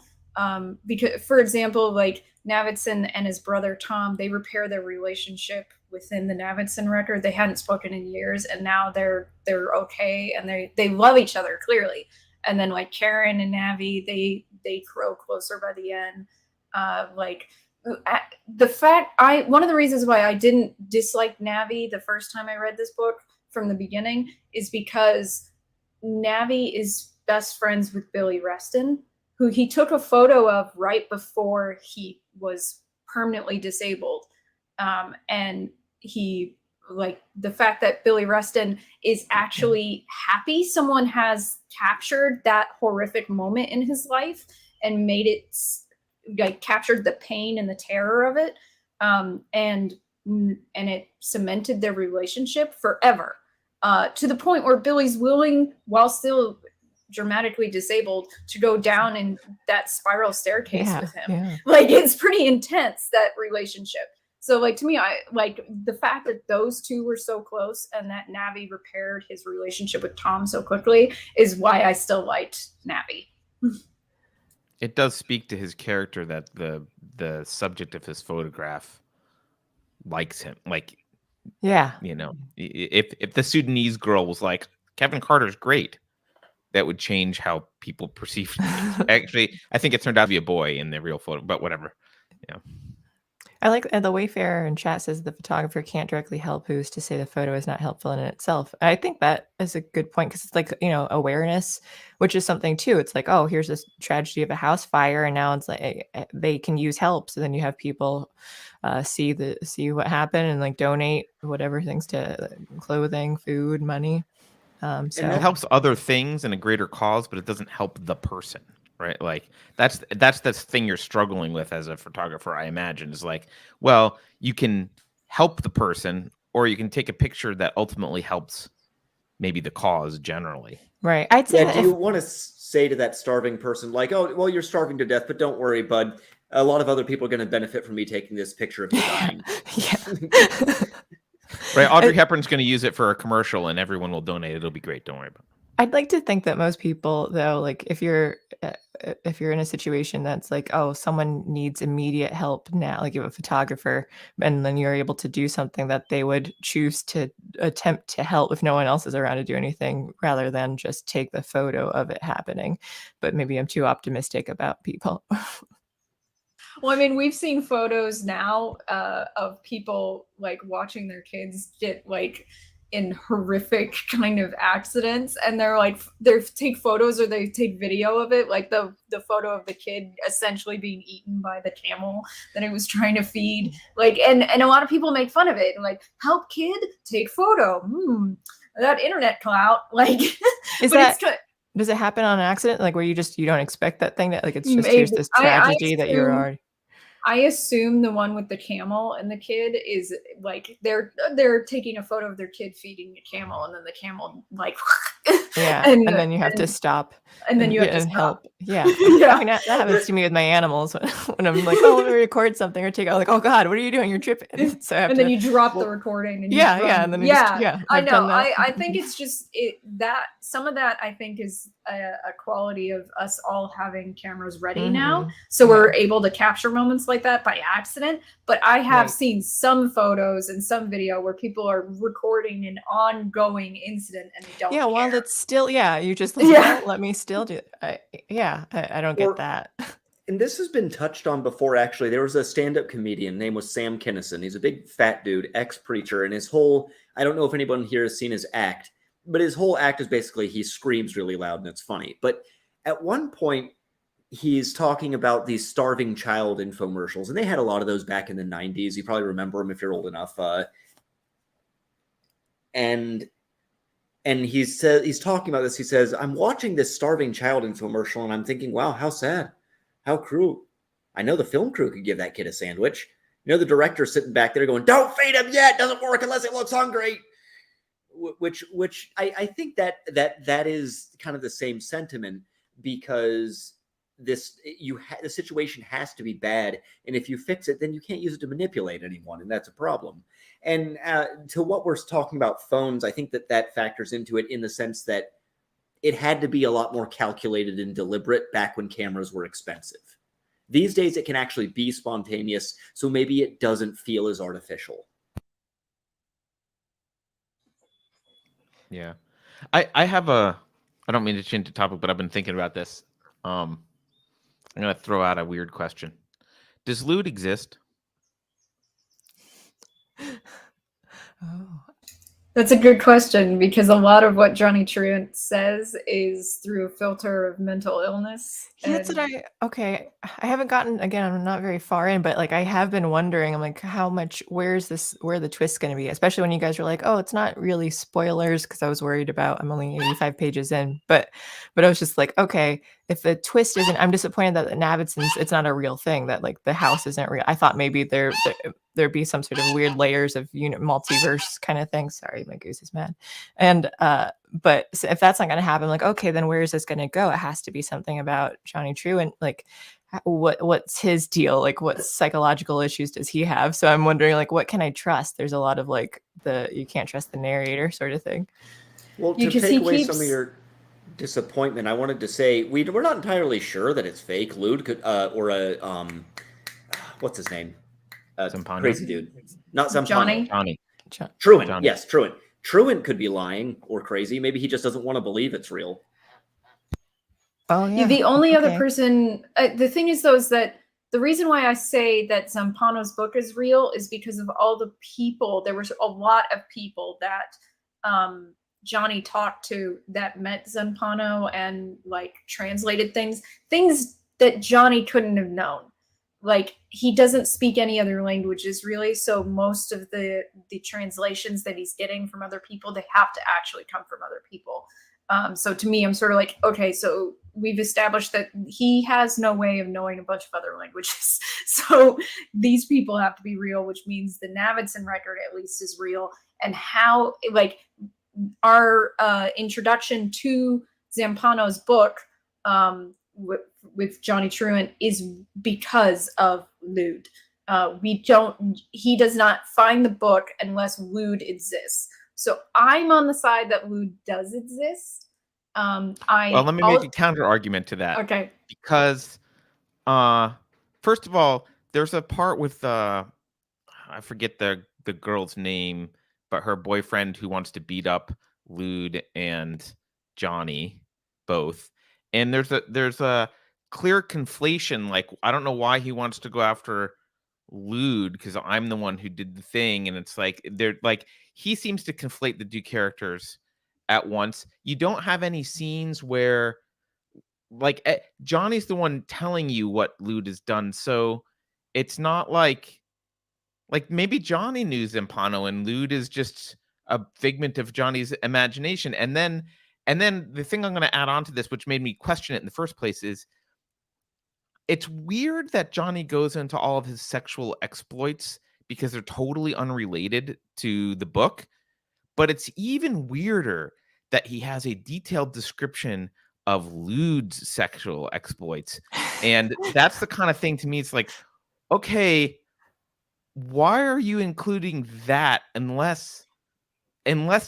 Because, for example, like Navidson and his brother Tom, they repair their relationship within the Navidson record. They hadn't spoken in years, and now they're okay, and they love each other clearly. And then like Karen and Navi, they grow closer by the end. One of the reasons why I didn't dislike Navi the first time I read this book from the beginning is because Navi is best friends with Billy Reston, who he took a photo of right before he was permanently disabled. And he, like, the fact that Billy Reston is actually happy someone has captured that horrific moment in his life and made it, like, captured the pain and the terror of it, and it cemented their relationship forever, to the point where Billy's willing, while still dramatically disabled, to go down in that spiral staircase with him. Yeah. Like, it's pretty intense, that relationship. So, like, to me, I like the fact that those two were so close and that Navi repaired his relationship with Tom so quickly is why I still liked Navi. It does speak to his character that the subject of his photograph likes him. Like, Yeah. you know, if the Sudanese girl was like, Kevin Carter's great, that would change how people perceive things. Actually, I think it turned out to be a boy in the real photo, but whatever. Yeah. I like the Wayfarer in chat says the photographer can't directly help who's to say the photo is not helpful in itself. I think that is a good point because it's like, you know, awareness, which is something too. It's like, oh, here's this tragedy of a house fire, and now it's like they can use help. So then you have people see what happened and like donate whatever things to clothing, food, money. So And it helps other things in a greater cause, but it doesn't help the person, right? Like that's the thing you're struggling with as a photographer, I imagine, is like, well, you can help the person, or you can take a picture that ultimately helps maybe the cause generally. Right. I'd say Yeah, do you want to say to that starving person, like, oh, well, you're starving to death, but don't worry, bud. A lot of other people are going to benefit from me taking this picture of you dying. Yeah. Right, Audrey Hepburn's going to use it for a commercial, and everyone will donate. It'll be great. Don't worry about it. I'd like to think that most people, though, like if you're in a situation that's like, oh, someone needs immediate help now, like you have a photographer, and then you're able to do something that they would choose to attempt to help if no one else is around to do anything, rather than just take the photo of it happening. But maybe I'm too optimistic about people. Well, I mean, we've seen photos now of people like watching their kids get like in horrific kind of accidents, and they take photos or they take video of it, like the photo of the kid essentially being eaten by the camel that it was trying to feed, like, and a lot of people make fun of it and like, help kid, take photo. That internet clout, like, Does it happen on accident, like where you don't expect that thing, that like it's just Maybe. here's this tragedy that you're already. I assume the one with the camel and the kid is like they're taking a photo of their kid feeding the camel, and then the camel like yeah, and then you have to stop, and then you have to help. Yeah, yeah. I mean, that happens to me with my animals when I'm like, oh, I want to record something or take. I'm like, oh God, what are you doing? You're tripping. So then you drop the recording. And and then I know. I think it's just that some of that I think is a quality of us all having cameras ready now, so we're able to capture moments like that by accident. But I have seen some photos and some video where people are recording an ongoing incident and they don't care. While it's still you just don't let me still do it. I don't get that. And this has been touched on before, actually. There was a stand-up comedian named was Sam Kinison. He's a big fat dude, ex-preacher, and his whole, I don't know if anyone here has seen his act, but his whole act is basically he screams really loud and it's funny. But at one point, he's talking about these starving child infomercials, and they had a lot of those back in the 90s. You probably remember them if you're old enough. And he's talking about this. He says, I'm watching this starving child infomercial, and I'm thinking, wow, how sad. How cruel. I know the film crew could give that kid a sandwich. You know, the director's sitting back there going, don't feed him yet. Doesn't work unless it looks hungry. which I think that is kind of the same sentiment, because the situation has to be bad, and if you fix it, then you can't use it to manipulate anyone, and that's a problem. And to what we're talking about phones, I think that factors into it, in the sense that it had to be a lot more calculated and deliberate back when cameras were expensive. These days it can actually be spontaneous, so maybe it doesn't feel as artificial. Yeah. I have I don't mean to change the topic, but I've been thinking about this. I'm going to throw out a weird question. Does lewd exist? Oh. That's a good question, because a lot of what Johnny Truant says is through a filter of mental illness. Yeah, that's what I haven't gotten, again, I'm not very far in, but like I have been wondering, I'm like, how much, where the twist's going to be? Especially when you guys were like, oh, it's not really spoilers, because I was worried about, I'm only 85 pages in, but I was just like, okay, if the twist isn't, I'm disappointed that the Navidsons, it's not a real thing, that like the house isn't real. I thought maybe there'd be some sort of weird layers of multiverse kind of thing. Sorry, my goose is mad. And but so if that's not going to happen, like, okay, then where is this going to go? It has to be something about Johnny Truant. Like, what's his deal? Like, what psychological issues does he have? So I'm wondering, like, what can I trust? There's a lot of like you can't trust the narrator sort of thing. Well, to take away some of your disappointment, I wanted to say we're not entirely sure that it's fake. Lewd could or a what's his name? Crazy dude. Not Zampano. Johnny. Truant. Johnny. Yes, Truant. Truant could be lying or crazy. Maybe he just doesn't want to believe it's real. Oh yeah. The only other person. The thing is, though, is that the reason why I say that Zampano's book is real is because of all the people. There was a lot of people that Johnny talked to that met Zampano and like translated things that Johnny couldn't have known. Like, he doesn't speak any other languages really, so most of the translations that he's getting from other people, they have to actually come from other people. So to me, I'm sort of like, okay, so we've established that he has no way of knowing a bunch of other languages. So these people have to be real, which means the Navidson record at least is real. And how, like, our introduction to Zampano's book with Johnny Truant is because of lewd. He does not find the book unless lewd exists. So I'm on the side that lewd does exist. Well, let me make a counter argument to that. Okay. Because first of all, there's a part with I forget the girl's name, but her boyfriend who wants to beat up Lewd and Johnny both. And there's a clear conflation. Like, I don't know why he wants to go after Lewd, because I'm the one who did the thing. And it's like, he seems to conflate the two characters at once. You don't have any scenes where, like, Johnny's the one telling you what Lewd has done. So it's not like maybe Johnny knew Zampano and Lewd is just a figment of Johnny's imagination. And then the thing I'm going to add on to this, which made me question it in the first place, is it's weird that Johnny goes into all of his sexual exploits because they're totally unrelated to the book. But it's even weirder that he has a detailed description of Lewd's sexual exploits. And that's the kind of thing, to me, it's like, okay, why are you including that unless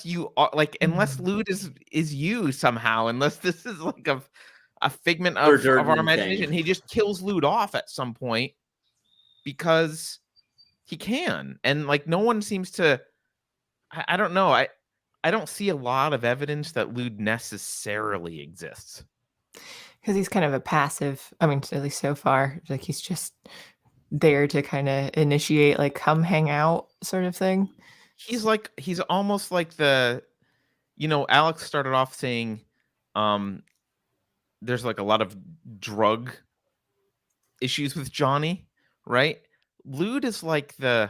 you are like, unless Lewd is you somehow, unless this is like a figment of our imagination. He just kills Lewd off at some point because he can. And like, no one seems to, I don't know. I don't see a lot of evidence that Lewd necessarily exists. Because he's kind of a passive, I mean, at least so far, like he's just there to kind of initiate, like, come hang out sort of thing. He's almost like Alex started off saying there's like a lot of drug issues with Johnny, right? Lewd is like that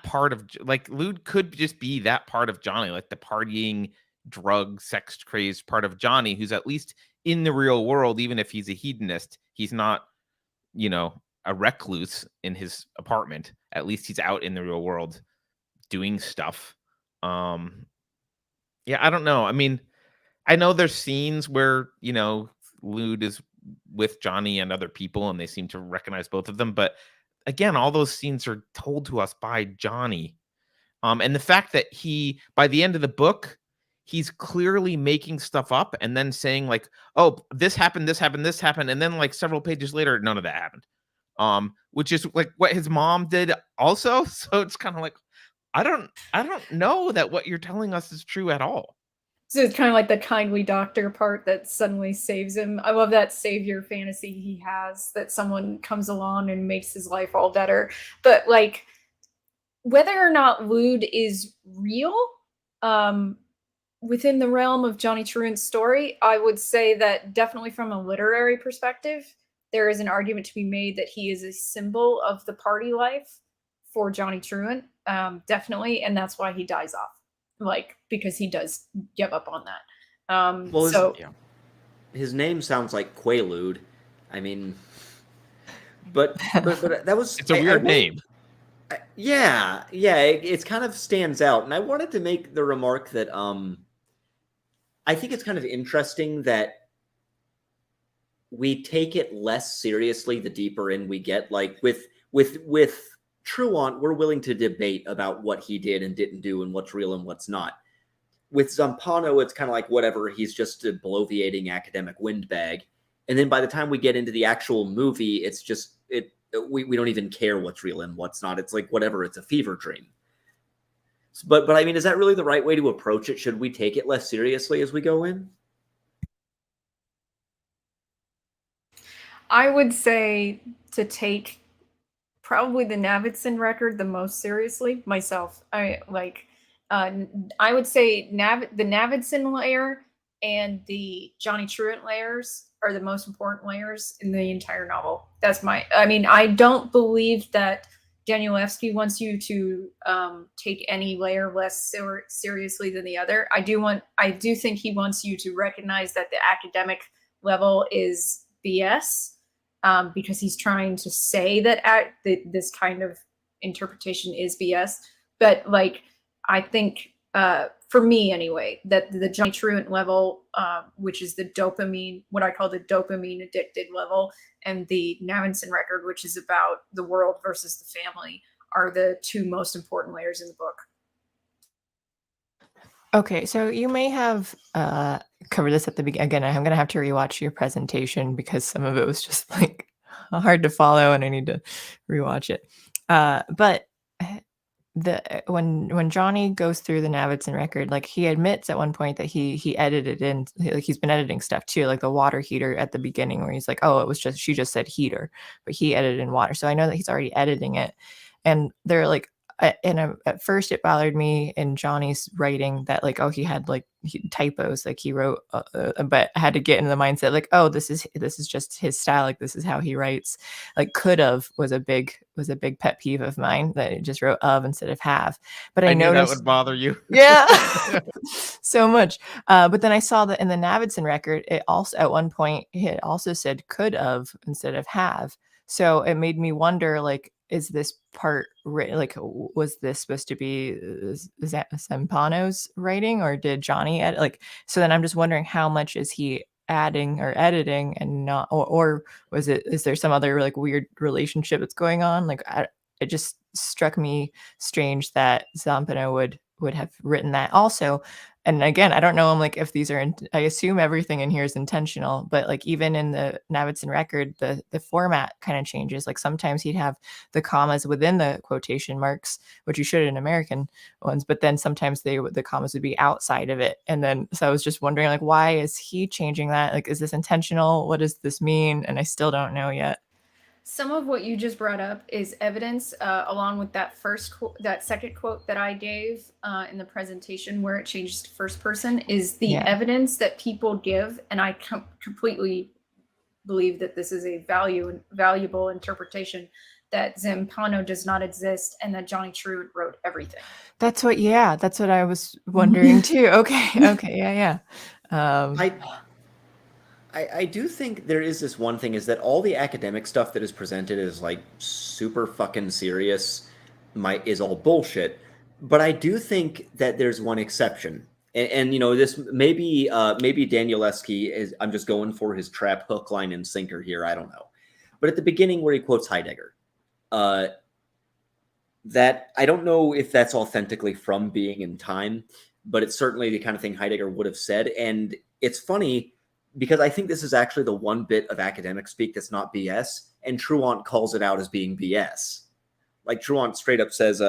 part of, like, Lewd could just be that part of Johnny, like the partying, drug, sex crazed part of Johnny, who's at least in the real world. Even if he's a hedonist, he's not, a recluse in his apartment. At least he's out in the real world doing stuff. Yeah, I don't know. I mean, I know there's scenes where, Lude is with Johnny and other people and they seem to recognize both of them, but again, all those scenes are told to us by Johnny. And the fact that by the end of the book, he's clearly making stuff up and then saying like, "Oh, this happened, this happened, this happened," and then like several pages later, none of that happened. Which is like what his mom did also. So it's kind of like, I don't know that what you're telling us is true at all. So it's kind of like the kindly doctor part that suddenly saves him. I love that savior fantasy he has, that someone comes along and makes his life all better. But like, whether or not Lude is real, within the realm of Johnny Truant's story, I would say that definitely from a literary perspective, there is an argument to be made that he is a symbol of the party life for Johnny Truant, definitely, and that's why he dies off, like, because he does give up on that. Well, his name sounds like Quaalude. I mean, but that was it's a weird name. Yeah, it kind of stands out, and I wanted to make the remark that I think it's kind of interesting that we take it less seriously the deeper in we get. Like with Truant, we're willing to debate about what he did and didn't do and what's real and what's not. With Zampano, it's kind of like whatever, he's just a bloviating academic windbag. And then by the time we get into the actual movie, it's just we don't even care what's real and what's not. It's like whatever, it's a fever dream. But I mean, is that really the right way to approach it? Should we take it less seriously as we go in? I would say to take probably the Navidson record the most seriously myself. I would say the Navidson layer and the Johnny Truant layers are the most important layers in the entire novel. I don't believe that Danielewski wants you to take any layer less seriously than the other. I do think he wants you to recognize that the academic level is BS, because he's trying to say that this kind of interpretation is BS. But like, I think for me anyway, that the Johnny Truant level, which is the dopamine, what I call the dopamine addicted level, and the Navidson record, which is about the world versus the family, are the two most important layers in the book. Okay, so you may have covered this at the beginning. Again, I'm going to have to rewatch your presentation because some of it was just like hard to follow and I need to rewatch it. But when Johnny goes through the Navidson record, like he admits at one point that he edited in, like he's been editing stuff too, like the water heater at the beginning where he's like, oh, she just said heater, but he edited in water. So I know that he's already editing it. And they're like, at first it bothered me in Johnny's writing that like, oh, he had like typos, like he wrote, but I had to get into the mindset like, oh, this is just his style. Like this is how he writes. Like could have was a big pet peeve of mine, that it just wrote of instead of have. But I noticed that would bother you. Yeah, so much. But then I saw that in the Navidson record, it also at one point it also said could have instead of have. So it made me wonder, like, is this part written, like, was this supposed to be Zampano's writing, or did Johnny edit? Like, so then I'm just wondering how much is he adding or editing and not, or is there some other like weird relationship that's going on? Like, it just struck me strange that Zampano would have written that also. And again, I don't know, I'm like, if these are, I assume everything in here is intentional, but like even in the Navidson record, the format kind of changes. Like sometimes he'd have the commas within the quotation marks, which you should in American ones, but then sometimes the commas would be outside of it. And then, so I was just wondering, like, why is he changing that? Like, is this intentional? What does this mean? And I still don't know yet. Some of what you just brought up is evidence, along with that second quote that I gave in the presentation where it changes to first person, is the evidence that people give. And I completely believe that this is a valuable interpretation, that Zampano does not exist and that Johnny Truant wrote everything. That's what I was wondering too. Okay. Yeah. I do think there is this one thing, is that all the academic stuff that is presented as like super fucking serious is all bullshit. But I do think that there's one exception. And you know, this maybe Danielewski is, I'm just going for his trap, hook, line, and sinker here. I don't know. But at the beginning where he quotes Heidegger, that I don't know if that's authentically from Being in Time, but it's certainly the kind of thing Heidegger would have said. And it's funny because I think this is actually the one bit of academic speak that's not BS, and Truant calls it out as being BS. Like Truant straight up says,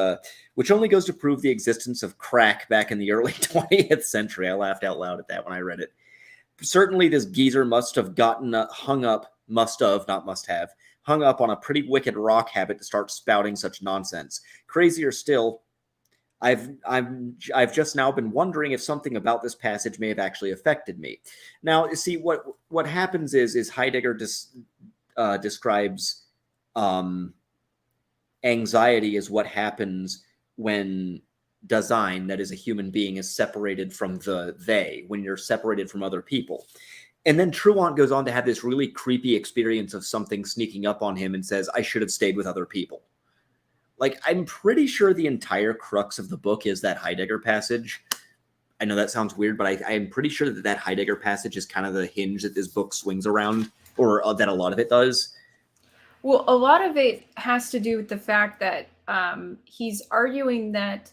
which only goes to prove the existence of crack back in the early 20th century. I laughed out loud at that when I read it. Certainly this geezer must have gotten hung up, must have, not must have, hung up on a pretty wicked rock habit to start spouting such nonsense. Crazier still, I've just now been wondering if something about this passage may have actually affected me. Now, you see, what happens is Heidegger describes anxiety as what happens when Dasein, that is a human being, is separated from the they, when you're separated from other people. And then Truant goes on to have this really creepy experience of something sneaking up on him and says, I should have stayed with other people. Like, I'm pretty sure the entire crux of the book is that Heidegger passage. I know that sounds weird, but I'm pretty sure that Heidegger passage is kind of the hinge that this book swings around, or that a lot of it does. Well, a lot of it has to do with the fact that he's arguing that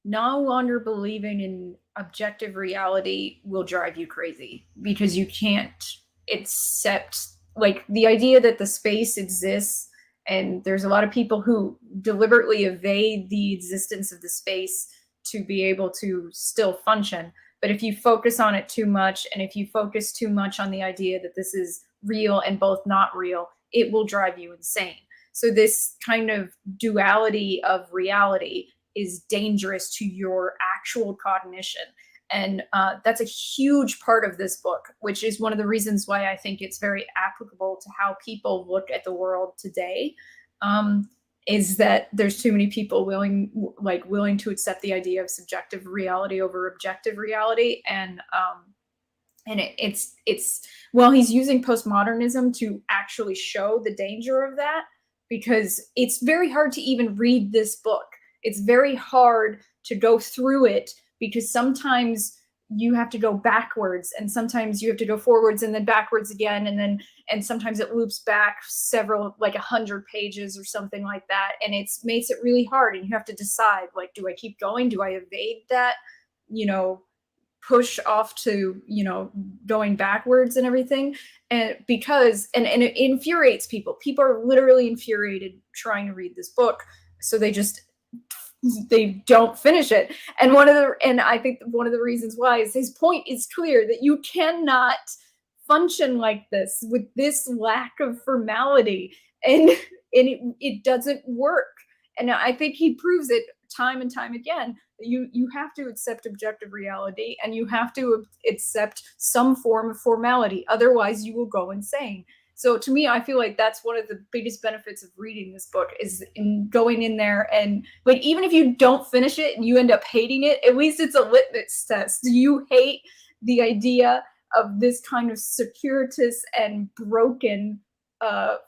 no longer believing in objective reality will drive you crazy because you can't accept, like, the idea that the space exists, and there's a lot of people who deliberately evade the existence of the space to be able to still function. But if you focus on it too much, and if you focus too much on the idea that this is real and both not real, it will drive you insane. So this kind of duality of reality is dangerous to your actual cognition. And that's a huge part of this book, which is one of the reasons why I think it's very applicable to how people look at the world today, is that there's too many people willing to accept the idea of subjective reality over objective reality. And it's well, he's using postmodernism to actually show the danger of that, because it's very hard to even read this book. It's very hard to go through it, because sometimes you have to go backwards, and sometimes you have to go forwards and then backwards again, and sometimes it loops back several, like 100 pages or something like that, and it makes it really hard, and you have to decide, like, do I keep going? Do I evade that, push off to, going backwards and everything? And because it infuriates people. People are literally infuriated trying to read this book, so they don't finish it. And I think one of the reasons why is his point is clear, that you cannot function like this with this lack of formality, and it doesn't work. And I think he proves it time and time again. You have to accept objective reality, and you have to accept some form of formality. Otherwise, you will go insane. So to me, I feel like that's one of the biggest benefits of reading this book, is in going in there, and like, even if you don't finish it and you end up hating it, at least it's a litmus test. Do you hate the idea of this kind of circuitous and broken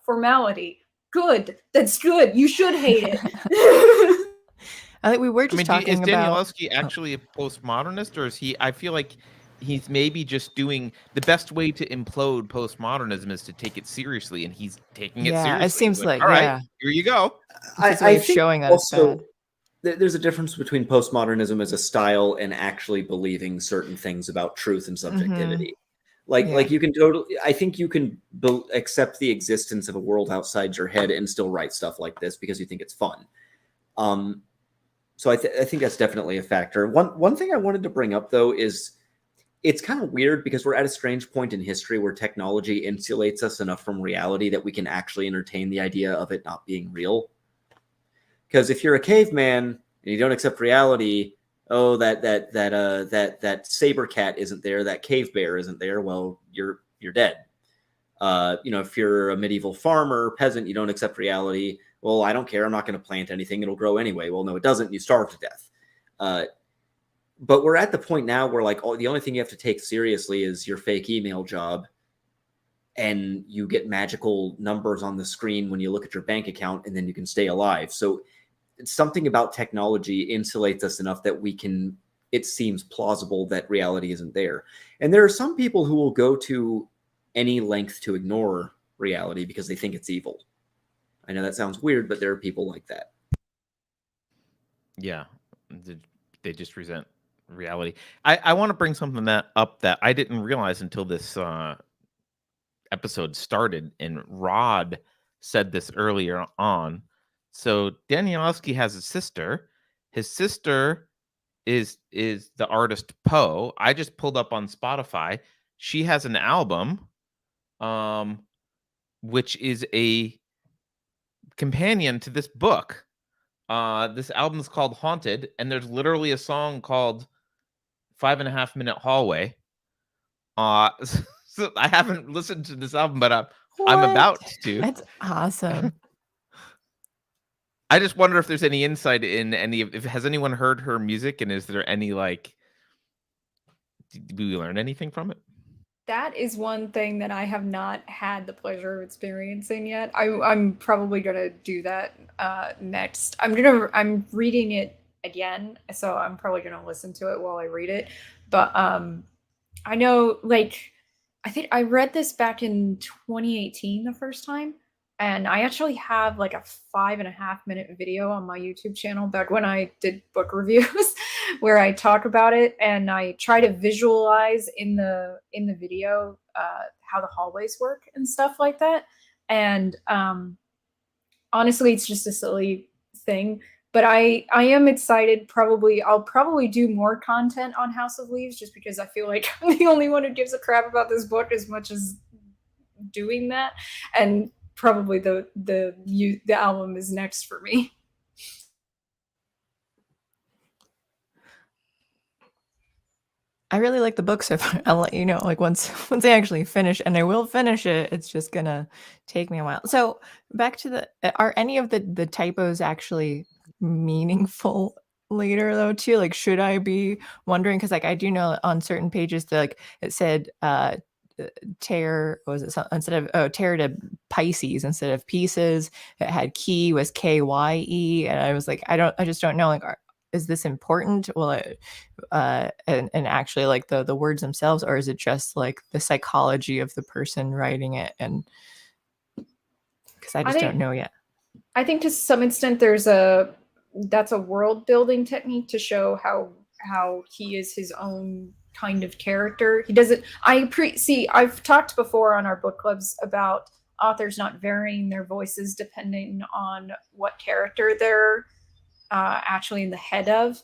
formality? Good. That's good. You should hate it. I think we were just talking is about. Danielewski actually a postmodernist, or is he? I feel like he's maybe just doing the best way to implode postmodernism is to take it seriously, and he's taking it seriously. It seems like all right, yeah. Here you go. It's a way of showing that it's bad. There's a difference between postmodernism as a style and actually believing certain things about truth and subjectivity. Like you can totally, I think you can accept the existence of a world outside your head and still write stuff like this because you think it's fun. So I think that's definitely a factor. One thing I wanted to bring up, though, is it's kind of weird because we're at a strange point in history where technology insulates us enough from reality that we can actually entertain the idea of it not being real. Because if you're a caveman and you don't accept reality, oh, that saber cat isn't there, that cave bear isn't there, well, you're dead. If you're a medieval farmer, peasant, you don't accept reality. Well, I don't care. I'm not going to plant anything. It'll grow anyway. Well, no, it doesn't. You starve to death. But we're at the point now where, like, the only thing you have to take seriously is your fake email job, and you get magical numbers on the screen when you look at your bank account, and then you can stay alive. So something about technology insulates us enough that it seems plausible that reality isn't there. And there are some people who will go to any length to ignore reality because they think it's evil. I know that sounds weird, but there are people like that. Yeah, they just resent reality. I want to bring something up that I didn't realize until this episode started, and Rod said this earlier on. So Danielewski has a sister. His sister is the artist Poe. I just pulled up on Spotify. She has an album, which is a companion to this book. This album is called Haunted, and there's literally a song called 5.5 Minute Hallway. So I haven't listened to this album, but I'm about to. That's awesome. I just wonder if there's any insight in has anyone heard her music, and is there any did we learn anything from it? That is one thing that I have not had the pleasure of experiencing yet. I'm probably gonna do that next. I'm reading it again, so I'm probably gonna listen to it while I read it. But I know, I think I read this back in 2018 the first time, and I actually have a 5.5 minute video on my YouTube channel back when I did book reviews where I talk about it, and I try to visualize in the video how the hallways work and stuff like that. And honestly, it's just a silly thing, but I am excited. I'll probably do more content on House of Leaves just because I feel like I'm the only one who gives a crap about this book as much as doing that. And probably the album is next for me. I really like the book so far. I'll let you know, once I actually finish, and I will finish it. It's just gonna take me a while. So back to are any of the typos actually meaningful later though too? Should I be wondering? Because I do know on certain pages that it said tear, was it instead of tear to Pisces instead of pieces, it had key was KYE, and I was I just don't know, is this important? Will it and actually the words themselves, or is it just the psychology of the person writing it? And because I don't know yet. I think to some extent that's a world building technique to show how he is his own kind of character. He doesn't. I've talked before on our book clubs about authors not varying their voices depending on what character they're actually in the head of.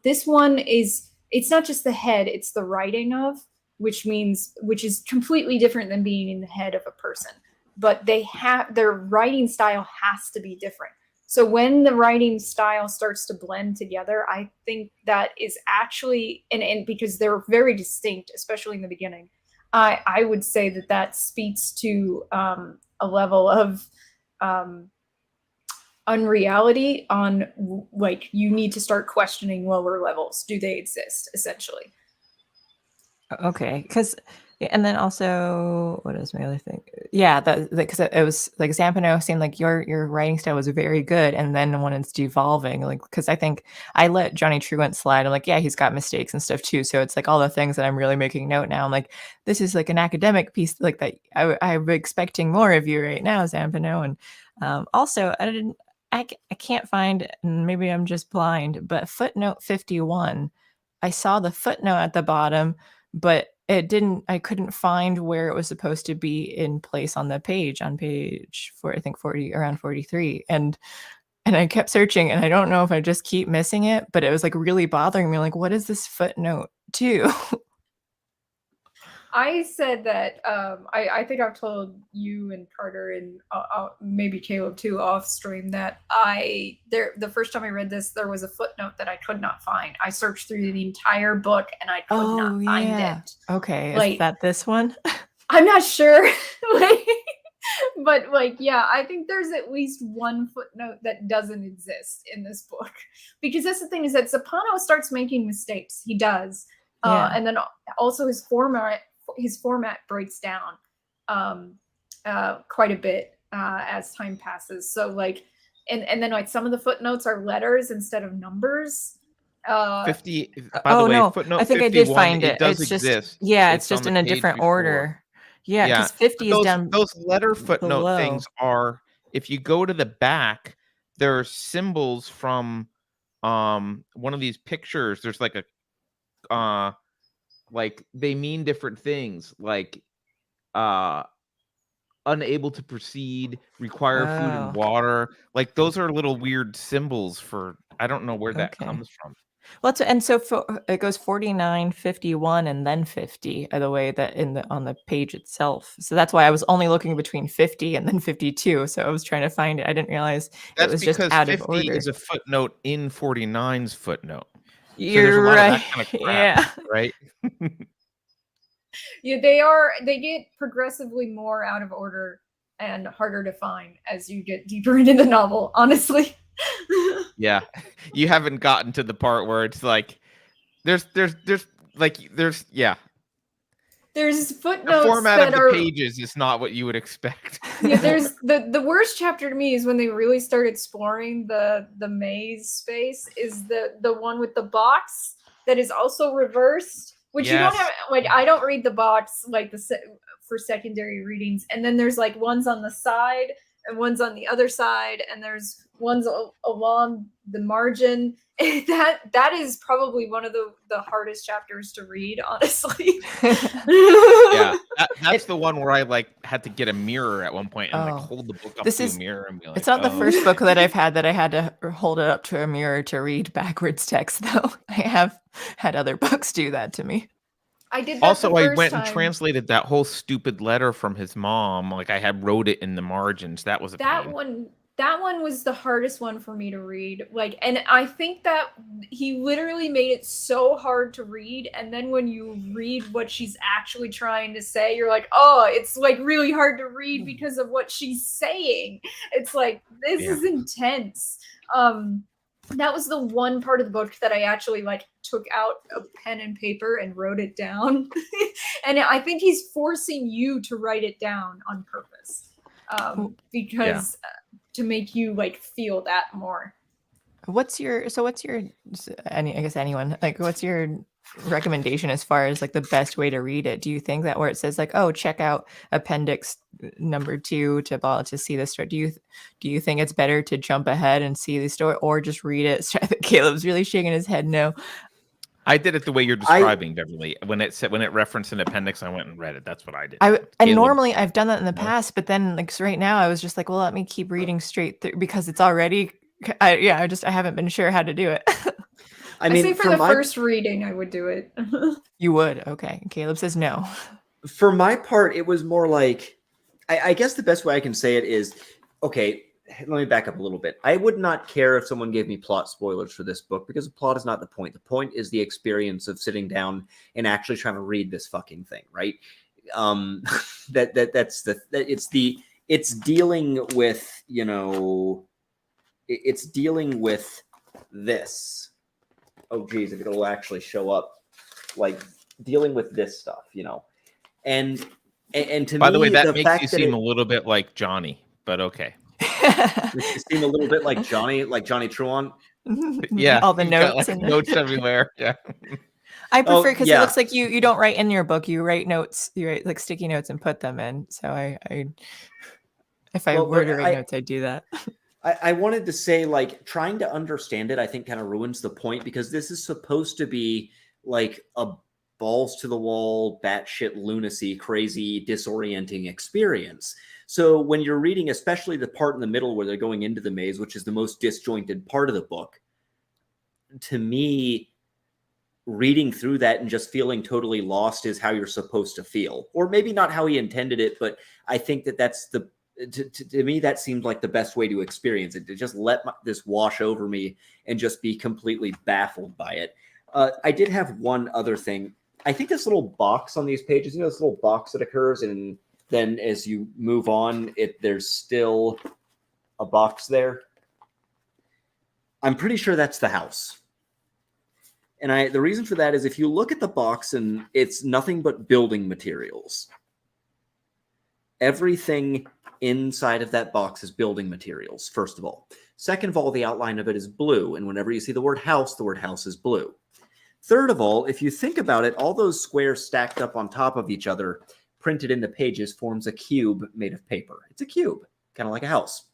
This one it's not just the head, it's the writing of, which is completely different than being in the head of a person. But their writing style has to be different. So when the writing style starts to blend together, I think that is actually, and because they're very distinct, especially in the beginning, I would say that speaks to a level of unreality on you need to start questioning lower levels. Do they exist, essentially? Okay, because and then also, what is my other thing? Yeah, because it was Zampano seemed like your writing style was very good, and then when it's devolving, because I think I let Johnny Truant slide. I'm yeah, he's got mistakes and stuff too. So it's all the things that I'm really making note now. I'm this is an academic piece that I'm expecting more of you right now, Zampano. And also, I can't find, and maybe I'm just blind, but footnote 51. I saw the footnote at the bottom, but I couldn't find where it was supposed to be in place on page 4, I think 40, around 43. And I kept searching, and I don't know if I just keep missing it, but it was really bothering me. What is this footnote to? I said that I think I've told you and Carter and maybe Caleb too off stream that the first time I read this, there was a footnote that I could not find. I searched through the entire book and I could not find it. Okay, is that this one? I'm not sure. But yeah, I think there's at least one footnote that doesn't exist in this book, because that's the thing, is that Zampano starts making mistakes. He does. And then also his format breaks down quite a bit as time passes. So and then like some of the footnotes are letters instead of numbers. 50. By the way, no, footnote I think 51, I did find it it. does It's exist. just it's on just the in a page different before. order. Yeah, because 50 is down Those letter footnote below. things are, if you go to the back, there are symbols from one of these pictures. There's like a like they mean different things, like unable to proceed, require food and water. Like those are little weird symbols for, I don't know where that comes from. Well, and so it goes 49, 51, and then 50 the way that on the page itself. So that's why I was only looking between 50 and then 52. So I was trying to find it. I didn't realize it was just out of 50 order. is a footnote in 49's footnote. You're so there's a lot right. of that kind of crap, right? Yeah, they get progressively more out of order and harder to find as you get deeper into the novel, honestly. Yeah, you haven't gotten to the part where it's like there's footnotes. The format that of the are pages is not what you would expect. yeah, there's the worst chapter to me is when they really start exploring the maze space, is the one with the box that is also reversed, which you don't have. Like, I don't read the box like for secondary readings, and then there's like ones on the side and ones on the other side, and there's ones along the margin. That is probably one of the hardest chapters to read, honestly. Yeah, that's the one where I like had to get a mirror at one point and like hold the book up to a mirror and be like, it's not the first book that I've had that I had to hold it up to a mirror to read backwards text, though. I have had other books do that to me. I did that also, I went time. and translated that whole stupid letter from his mom. Like, I had wrote it in the margins. That was a pain. That one was the hardest one for me to read. Like, and I think that he literally made it so hard to read. And then when you read what she's actually trying to say, you're like, oh, it's like really hard to read because of what she's saying. It's like, this is intense. That was the one part of the book that I actually like took out a pen and paper and wrote it down. And I think he's forcing you to write it down on purpose. Because to make you like feel that more. What's your recommendation as far as like the best way to read it? Do you think that where it says like, oh, check out appendix number 2 to see the story, do you think it's better to jump ahead and see the story, or just read it? Caleb's really shaking his head no. I did it the way you're describing, Beverly. When it referenced an appendix, I went and read it. That's what I did. And normally I've done that in the past, but then like right now I was just like, well, let me keep reading straight through because it's already. I haven't been sure how to do it. I mean, for the first reading, I would do it. You would, okay? Caleb says no. For my part, it was more like, I guess the best way I can say it is, okay. Let me back up a little bit. I would not care if someone gave me plot spoilers for this book because the plot is not the point. The point is the experience of sitting down and actually trying to read this fucking thing, right? It's dealing with, it's dealing with this. Oh geez, if it'll actually show up, like dealing with this stuff, and to by me, the way, that makes you seem a little bit like Johnny, but okay. You seem a little bit like Johnny Truant. Yeah, all the notes got, like, notes everywhere. Yeah, I prefer because it looks like you don't write in your book. You write notes. You write like sticky notes and put them in. So if I were to write notes, I'd do that. I wanted to say, like, trying to understand it, I think kind of ruins the point because this is supposed to be like a balls to the wall, batshit lunacy, crazy, disorienting experience. So when you're reading, especially the part in the middle where they're going into the maze, which is the most disjointed part of the book, to me, reading through that and just feeling totally lost is how you're supposed to feel. Or maybe not how he intended it, but I think that's to me, that seemed like the best way to experience it, to just let this wash over me and just be completely baffled by it. I did have one other thing. I think this little box on these pages, this little box that occurs, and then as you move on, there's still a box there. I'm pretty sure that's the house. And the reason for that is if you look at the box and it's nothing but building materials. Everything inside of that box is building materials, first of all. Second of all, the outline of it is blue, and whenever you see the word house is blue. Third of all, if you think about it, all those squares stacked up on top of each other, printed in the pages, forms a cube made of paper. It's a cube, kind of like a house.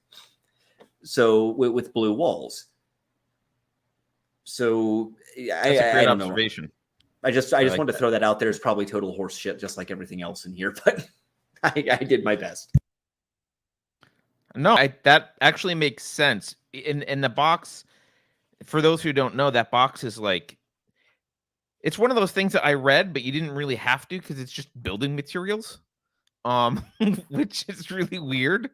So with blue walls. So That's a great observation. I just wanted to throw that out there. It's probably total horse shit, just like everything else in here, but I did my best. No, that actually makes sense. In the box, for those who don't know, that box is like, it's one of those things that I read, but you didn't really have to because it's just building materials, which is really weird.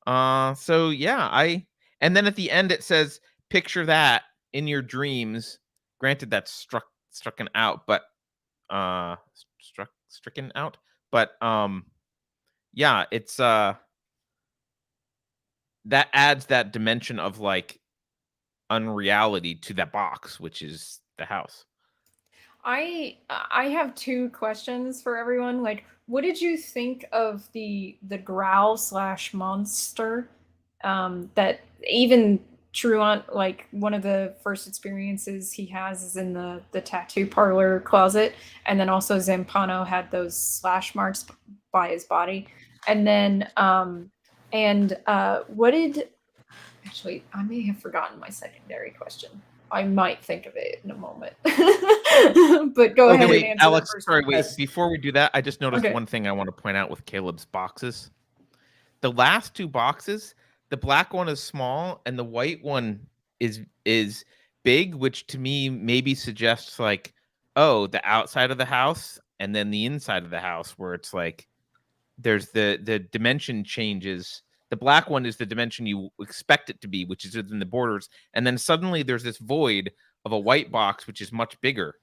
So yeah, and then at the end it says, picture that in your dreams. Granted, that's stricken out, but stricken out. But yeah, it's that adds that dimension of like unreality to that box, which is the house. I have two questions for everyone. Like, what did you think of the growl / monster that even Truant, like one of the first experiences he has is in the tattoo parlor closet, and then also Zampano had those slash marks by his body, and then what did, actually I may have forgotten my secondary question. I might think of it in a moment. But go ahead and answer. Alex, sorry, wait. Before we do that, I just noticed one thing I want to point out with Caleb's boxes. The last two boxes, the black one is small and the white one is big, which to me maybe suggests like, oh, the outside of the house and then the inside of the house, where it's like there's the dimension changes. The black one is the dimension you expect it to be, which is within the borders. And then suddenly there's this void of a white box, which is much bigger.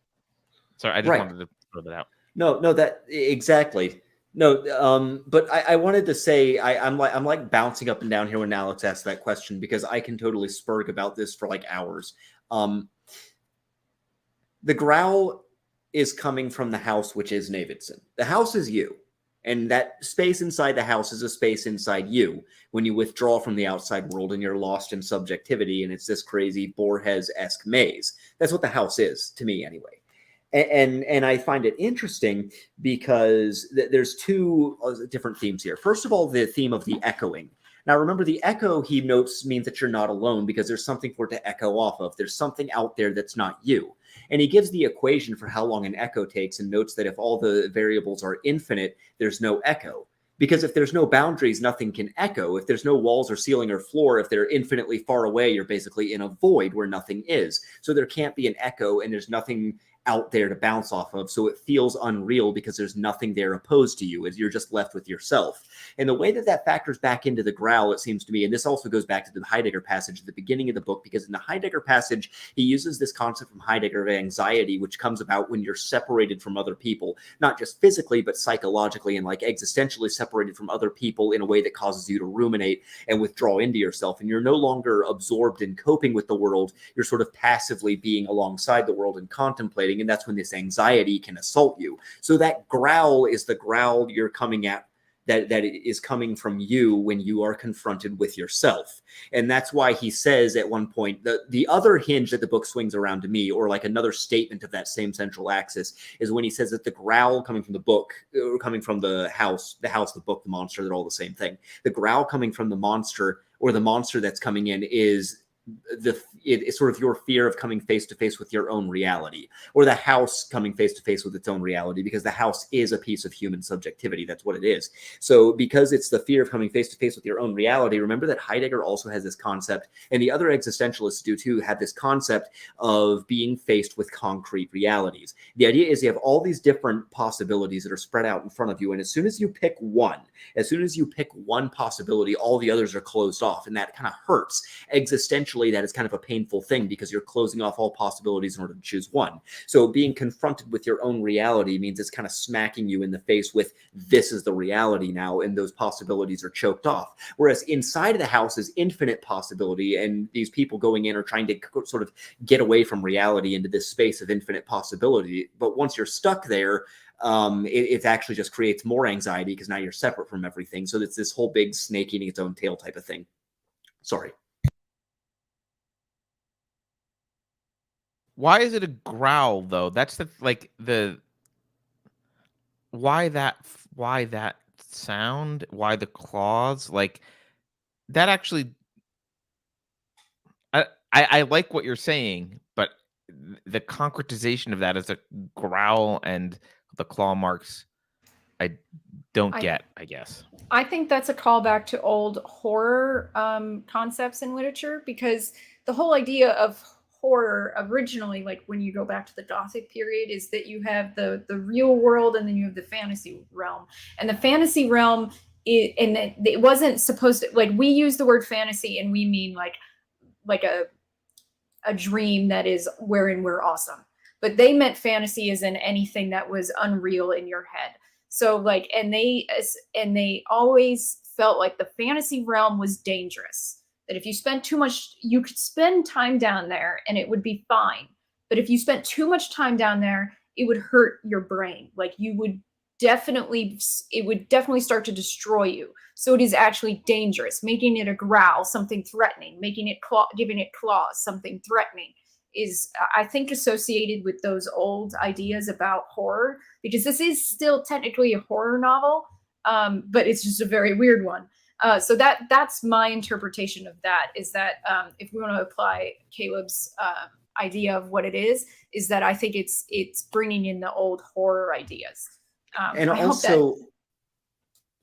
Sorry, I just wanted to throw that out. No, that exactly. No, but I wanted to say I'm like bouncing up and down here when Alex asked that question, because I can totally spurg about this for like hours. The growl is coming from the house, which is Navidson. The house is you. And that space inside the house is a space inside you when you withdraw from the outside world and you're lost in subjectivity, and it's this crazy Borges-esque maze. That's what the house is, to me anyway. And I find it interesting because there's two different themes here. First of all, the theme of the echoing. Now, remember, the echo, he notes, means that you're not alone because there's something for it to echo off of. There's something out there that's not you. And he gives the equation for how long an echo takes and notes that if all the variables are infinite, there's no echo. Because if there's no boundaries, nothing can echo. If there's no walls or ceiling or floor, if they're infinitely far away, you're basically in a void where nothing is. So there can't be an echo, and there's nothing out there to bounce off of, so it feels unreal because there's nothing there opposed to you, as you're just left with yourself. And the way that factors back into the growl, it seems to me, and this also goes back to the Heidegger passage at the beginning of the book, because in the Heidegger passage, he uses this concept from Heidegger of anxiety, which comes about when you're separated from other people, not just physically, but psychologically and like existentially separated from other people in a way that causes you to ruminate and withdraw into yourself. And you're no longer absorbed in coping with the world. You're sort of passively being alongside the world and contemplating. And that's when this anxiety can assault you. So that growl is the growl you're coming at, that is coming from you when you are confronted with yourself. And that's why he says at one point, the other hinge that the book swings around to me, or like another statement of that same central axis, is when he says that the growl coming from the book, or coming from the house, the book, the monster, they're all the same thing. The growl coming from the monster, or the monster that's coming in, is it's sort of your fear of coming face to face with your own reality, or the house coming face to face with its own reality, because the house is a piece of human subjectivity. That's what it is. So because it's the fear of coming face to face with your own reality, remember that Heidegger also has this concept, and the other existentialists do too, have this concept of being faced with concrete realities. The idea is you have all these different possibilities that are spread out in front of you, and as soon as you pick one possibility, all the others are closed off, and that kind of hurts. Existentially, that is kind of a painful thing because you're closing off all possibilities in order to choose one. So being confronted with your own reality means it's kind of smacking you in the face with, this is the reality now, and those possibilities are choked off. Whereas inside of the house is infinite possibility, and these people going in are trying to sort of get away from reality into this space of infinite possibility. But once you're stuck there, It actually just creates more anxiety because now you're separate from everything. So it's this whole big snake eating its own tail type of thing. Sorry. Why is it a growl though? That's why that sound? Why the claws? Like that actually I like what you're saying, but the concretization of that as a growl and the claw marks, I don't get, I guess. I think that's a callback to old horror concepts in literature, because the whole idea of horror originally, like when you go back to the Gothic period, is that you have the real world and then you have the fantasy realm. And the fantasy realm, it wasn't supposed to, like, we use the word fantasy and we mean like a dream that is wherein we're awesome. But they meant fantasy as in anything that was unreal in your head. So like, and they always felt like the fantasy realm was dangerous. That if you spent too much, you could spend time down there and it would be fine. But if you spent too much time down there, it would hurt your brain. Like it would definitely start to destroy you. So it is actually dangerous. Making it a growl, something threatening, giving it claws, something threatening, is, I think, associated with those old ideas about horror, because this is still technically a horror novel, but it's just a very weird one. So that's my interpretation of that, is that if we want to apply Caleb's idea of what it is that I think it's bringing in the old horror ideas. And also,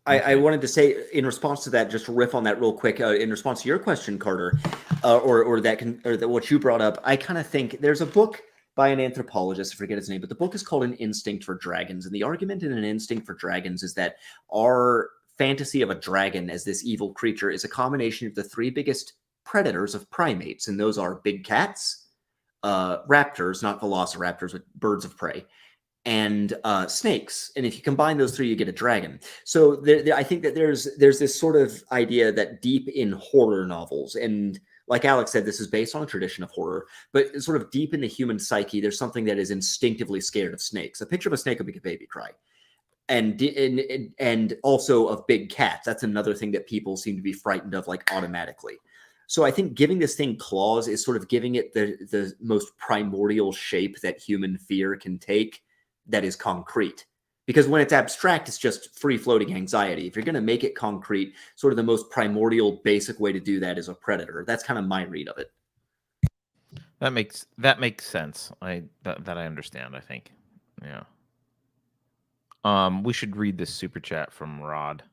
I wanted to say, in response to that, just to riff on that real quick, in response to your question, Carter, or what you brought up, I kind of think there's a book by an anthropologist, I forget his name, but the book is called An Instinct for Dragons. And the argument in An Instinct for Dragons is that our fantasy of a dragon as this evil creature is a combination of the three biggest predators of primates. And those are big cats, raptors, not velociraptors, but birds of prey, and snakes. And if you combine those three, you get a dragon. So I think that there's this sort of idea that deep in horror novels, and like Alex said, this is based on a tradition of horror, but sort of deep in the human psyche, there's something that is instinctively scared of snakes. A picture of a snake will make a baby cry. And also of big cats. That's another thing that people seem to be frightened of, like, automatically. So I think giving this thing claws is sort of giving it the most primordial shape that human fear can take, that is concrete. Because when it's abstract, it's just free-floating anxiety. If you're going to make it concrete, sort of the most primordial, basic way to do that is a predator. That's kind of my read of it. That makes sense. That I understand, I think. Yeah. We should read this super chat from Rod.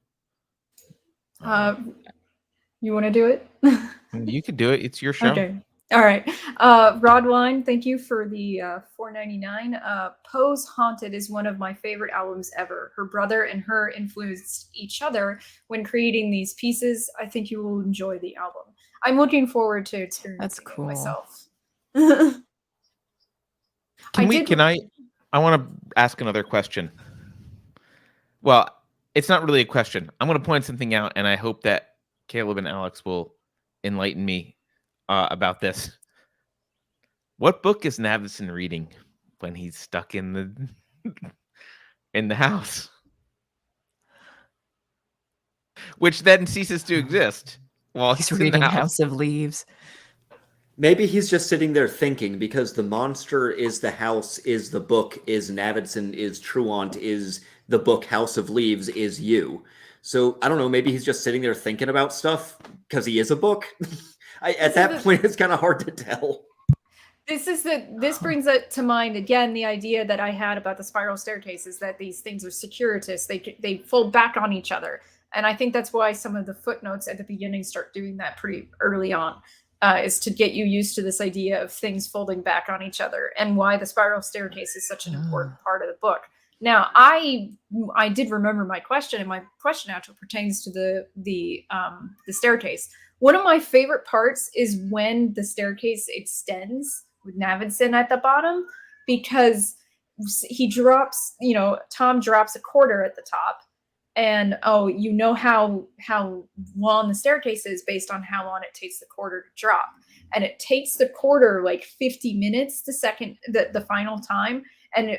You want to do it? You could do it. It's your show. Okay. All right. Rodwine, thank you for the $4.99. Poe's Haunted is one of my favorite albums ever. Her brother and her influenced each other when creating these pieces. I think you will enjoy the album. I'm looking forward to experiencing it myself. I want to ask another question. Well, it's not really a question. I'm going to point something out, and I hope that Caleb and Alex will enlighten me about this. What book is Navison reading when he's stuck in the house, which then ceases to exist while he's reading House of Leaves? Maybe he's just sitting there thinking, because the monster is the house, is the book, is Navidson, is Truant, is the book, House of Leaves, is you. So I don't know, maybe he's just sitting there thinking about stuff because he is a book. At that point, it's kind of hard to tell. This brings it to mind again, the idea that I had about the spiral staircases, that these things are circuitous. They fold back on each other. And I think that's why some of the footnotes at the beginning start doing that pretty early on, is to get you used to this idea of things folding back on each other, and why the spiral staircase is such an important part of the book. Now, I did remember my question, and my question actually pertains to the staircase. One of my favorite parts is when the staircase extends with Navidson at the bottom, because he drops, Tom drops a quarter at the top, and how long the staircase is based on how long it takes the quarter to drop. And it takes the quarter like 50 minutes the final time. And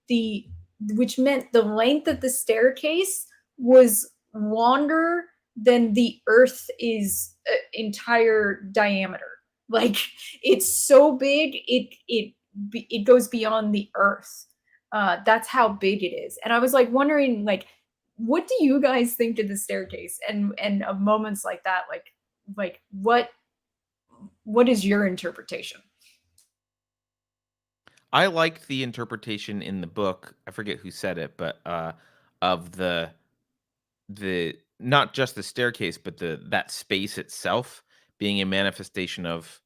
the which meant the length of the staircase was longer than the Earth is entire diameter. Like, it's so big, it goes beyond the Earth. That's how big it is. And I was like wondering, like, what do you guys think of the staircase and of moments like that? Like what is your interpretation? I liked the interpretation in the book. I forget who said it, but of the not just the staircase, but that space itself being a manifestation of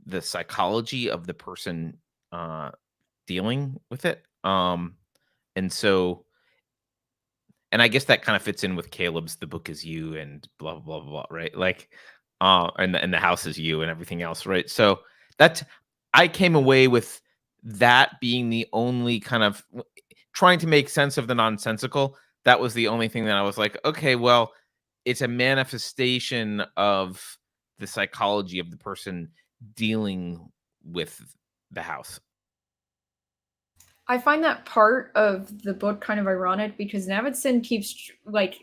the psychology of the person dealing with it. And so, and I guess that kind of fits in with Caleb's "the book is you" and blah blah blah blah, right? Like, and the house is you and everything else, right? So that's I came away with that being the only kind of trying to make sense of the nonsensical. That was the only thing that I was like, okay, well, it's a manifestation of the psychology of the person dealing with the house. I find that part of the book kind of ironic because Navidson keeps, like,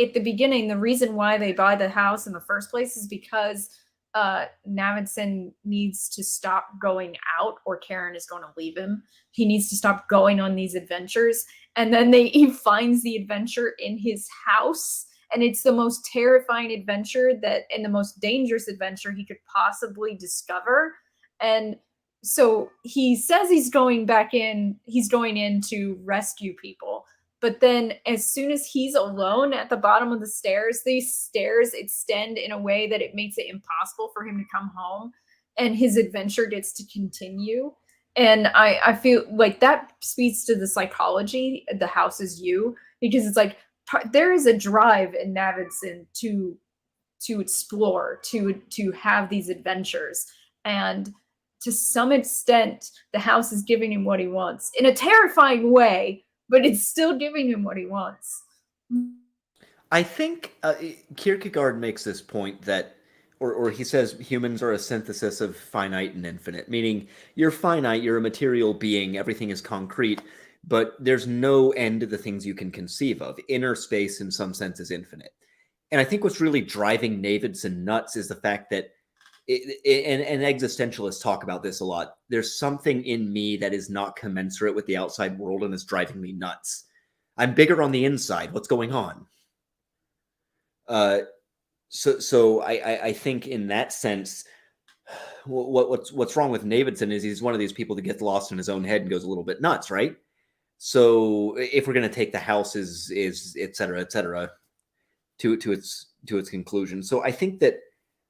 at the beginning, the reason why they buy the house in the first place is because Navidson needs to stop going out or Karen is going to leave him. He needs to stop going on these adventures. And then he finds the adventure in his house. And it's the most terrifying adventure and the most dangerous adventure he could possibly discover. And so he says he's going in to rescue people. But then as soon as he's alone at the bottom of the stairs, these stairs extend in a way that it makes it impossible for him to come home. And his adventure gets to continue. And I feel like that speaks to the psychology, the house is you, because it's like there is a drive in Navidson to explore, to have these adventures. And to some extent, the house is giving him what he wants in a terrifying way, but it's still giving him what he wants. I think Kierkegaard makes this point that, or he says humans are a synthesis of finite and infinite, meaning you're finite, you're a material being, everything is concrete, but there's no end to the things you can conceive of. Inner space, in some sense, is infinite. And I think what's really driving Navidson nuts is the fact that, and existentialists talk about this a lot, there's something in me that is not commensurate with the outside world and is driving me nuts. I'm bigger on the inside. What's going on? So I think in that sense, what's wrong with Navidson is he's one of these people that gets lost in his own head and goes a little bit nuts, right? So if we're going to take the house is et cetera, to its conclusion. So I think that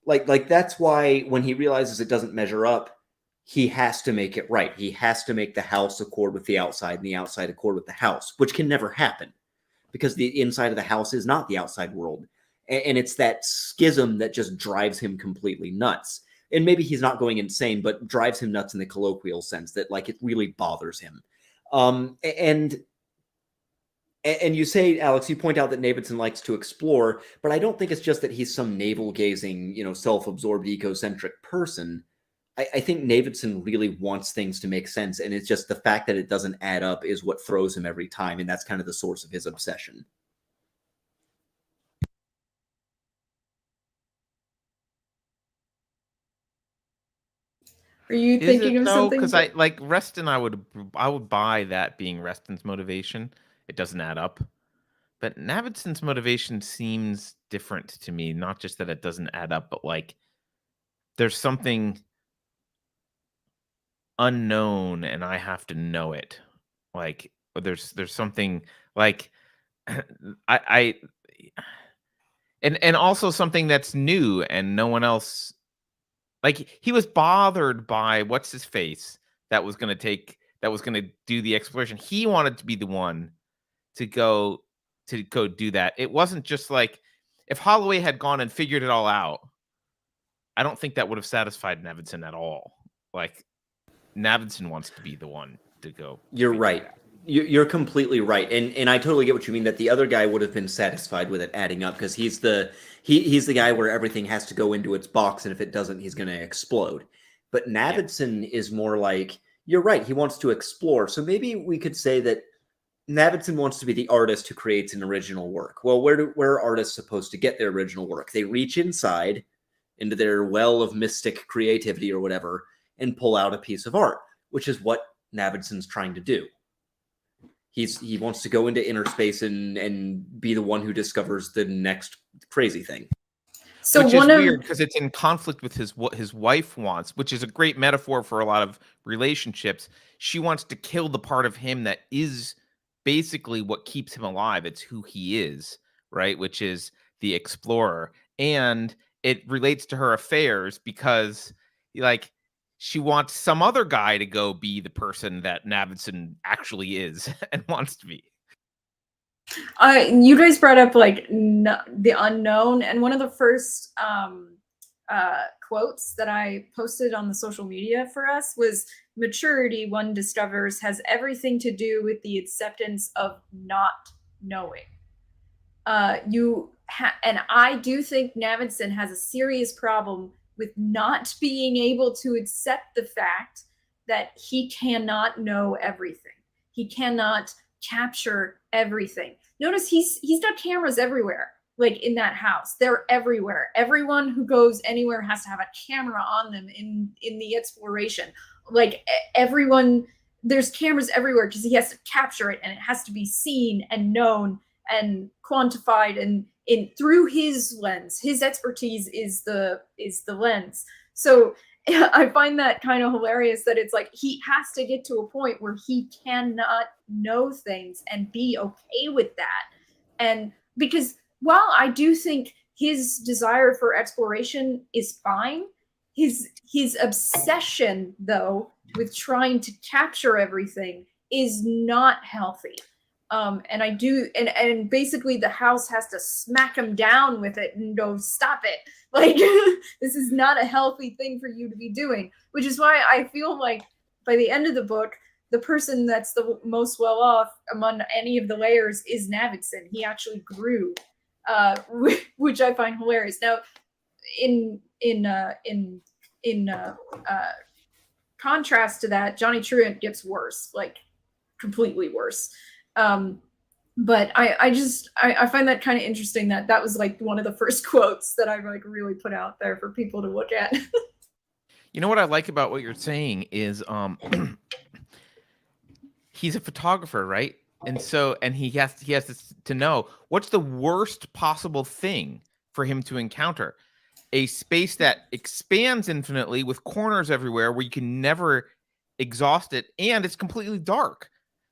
like that's why when he realizes it doesn't measure up, he has to make it right. He has to make the house accord with the outside and the outside accord with the house, which can never happen because the inside of the house is not the outside world. And it's that schism that just drives him completely nuts. And maybe he's not going insane, but drives him nuts in the colloquial sense that like it really bothers him. And you say, Alex, you point out that Navidson likes to explore, but I don't think it's just that he's some navel-gazing, self-absorbed, ecocentric person. I think Navidson really wants things to make sense, and it's just the fact that it doesn't add up is what throws him every time, and that's kind of the source of his obsession. Are you thinking of something? Because I like Reston, I would buy that being Reston's motivation. It doesn't add up. But Navidson's motivation seems different to me. Not just that it doesn't add up, but like there's something unknown and I have to know it. Like there's something like I and also something that's new and no one else. Like he was bothered by what's his face that was going to do the exploration. He wanted to be the one to go do that. It wasn't just like if Holloway had gone and figured it all out. I don't think that would have satisfied Navidson at all. Like Navidson wants to be the one to go. You're right. You're completely right, and I totally get what you mean. That the other guy would have been satisfied with it adding up because he's the guy where everything has to go into its box, and if it doesn't, he's going to explode. But Navidson is more like, you're right. He wants to explore. So maybe we could say that Navidson wants to be the artist who creates an original work. Well, where are artists supposed to get their original work? They reach inside into their well of mystic creativity or whatever and pull out a piece of art, which is what Navidson's trying to do. He wants to go into inner space and be the one who discovers the next crazy thing. So which is weird because it's in conflict with what his wife wants, which is a great metaphor for a lot of relationships. She wants to kill the part of him that is basically what keeps him alive. It's who he is, right? Which is the explorer. And it relates to her affairs because, like, she wants some other guy to go be the person that Navidson actually is and wants to be. You guys brought up like the unknown, and one of the first quotes that I posted on the social media for us was, "Maturity, one discovers, has everything to do with the acceptance of not knowing." And I do think Navidson has a serious problem with not being able to accept the fact that he cannot know everything. He cannot capture everything. Notice he's got cameras everywhere, like in that house. They're everywhere. Everyone who goes anywhere has to have a camera on them in the exploration. Like everyone, there's cameras everywhere because he has to capture it, and it has to be seen and known and quantified and through his lens. His expertise is the lens. So I find that kind of hilarious that it's like he has to get to a point where he cannot know things and be okay with that. And because while I do think his desire for exploration is fine, his obsession, though, with trying to capture everything is not healthy. And I do, and basically the house has to smack him down with it and go, "Stop it. Like, this is not a healthy thing for you to be doing," which is why I feel like by the end of the book, the person that's the most well off among any of the layers is Navidson. He actually grew, which I find hilarious. Now, in contrast to that, Johnny Truant gets worse, like completely worse. But I find that kind of interesting that was like one of the first quotes that I like really put out there for people to look at. You know what I like about what you're saying is he's a photographer, right? And so he has to know what's the worst possible thing for him to encounter. A space that expands infinitely with corners everywhere where you can never exhaust it, and it's completely dark.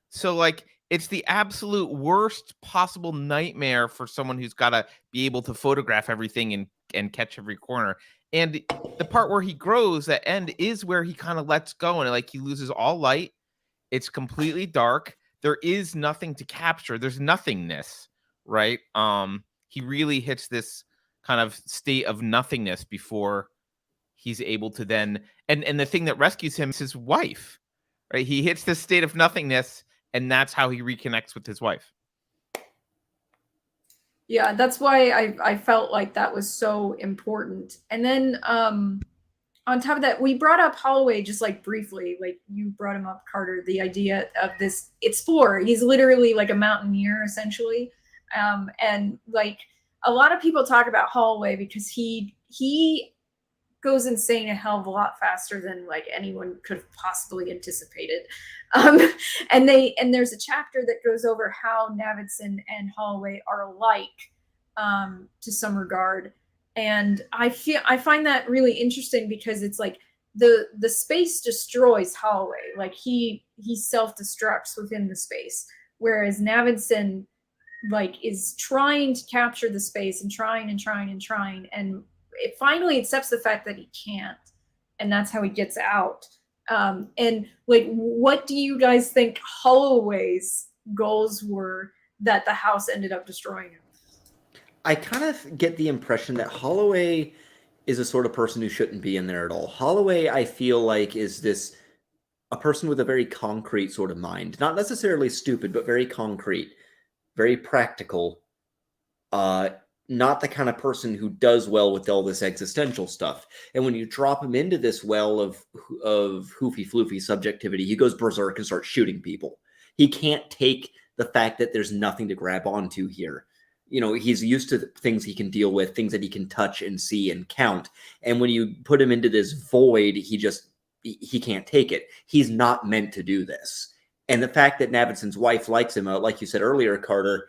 So like it's the absolute worst possible nightmare for someone who's got to be able to photograph everything and catch every corner. And the part where he grows, that end, is where he kind of lets go and like he loses all light. It's completely dark. There is nothing to capture. There's nothingness, right? He really hits this kind of state of nothingness before he's able to then and the thing that rescues him is his wife, right? He hits this state of nothingness, and that's how he reconnects with his wife. Yeah, that's why I felt like that was so important. And then on top of that, we brought up Holloway just like briefly, like you brought him up, Carter, the idea of this explorer. He's literally like a mountaineer, essentially. And like a lot of people talk about Holloway because he goes insane a hell of a lot faster than like anyone could have possibly anticipated. And there's a chapter that goes over how Navidson and Holloway are alike to some regard. And I find that really interesting because it's like the space destroys Holloway. Like he self-destructs within the space, whereas Navidson like is trying to capture the space and trying and it finally accepts the fact that he can't, and that's how he gets out. And like, what do you guys think Holloway's goals were that the house ended up destroying him? I kind of get the impression that Holloway is a sort of person who shouldn't be in there at all. Holloway, I feel like, is a person with a very concrete sort of mind. Not necessarily stupid, but very concrete, very practical. Not the kind of person who does well with all this existential stuff. And when you drop him into this well of hoofy floofy subjectivity, he goes berserk and starts shooting people. He can't take the fact that there's nothing to grab onto here. You know, he's used to things he can deal with, things that he can touch and see and count. And when you put him into this void, he can't take it. He's not meant to do this. And the fact that Navidson's wife likes him, like you said earlier, Carter,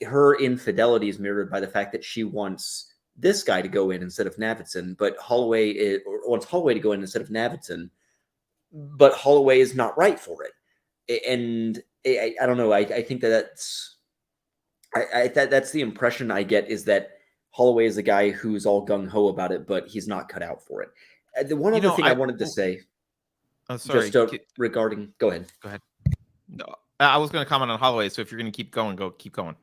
her infidelity is mirrored by the fact that she wants this guy to go in instead of Navidson, but Holloway wants Holloway to go in instead of Navidson, but Holloway is not right for it. And I don't know. I think that's the impression I get, is that Holloway is a guy who's all gung-ho about it, but he's not cut out for it. The one other thing I wanted to say, sorry, just regarding, go ahead. No, I was going to comment on Holloway, so if you're going to keep going, keep going.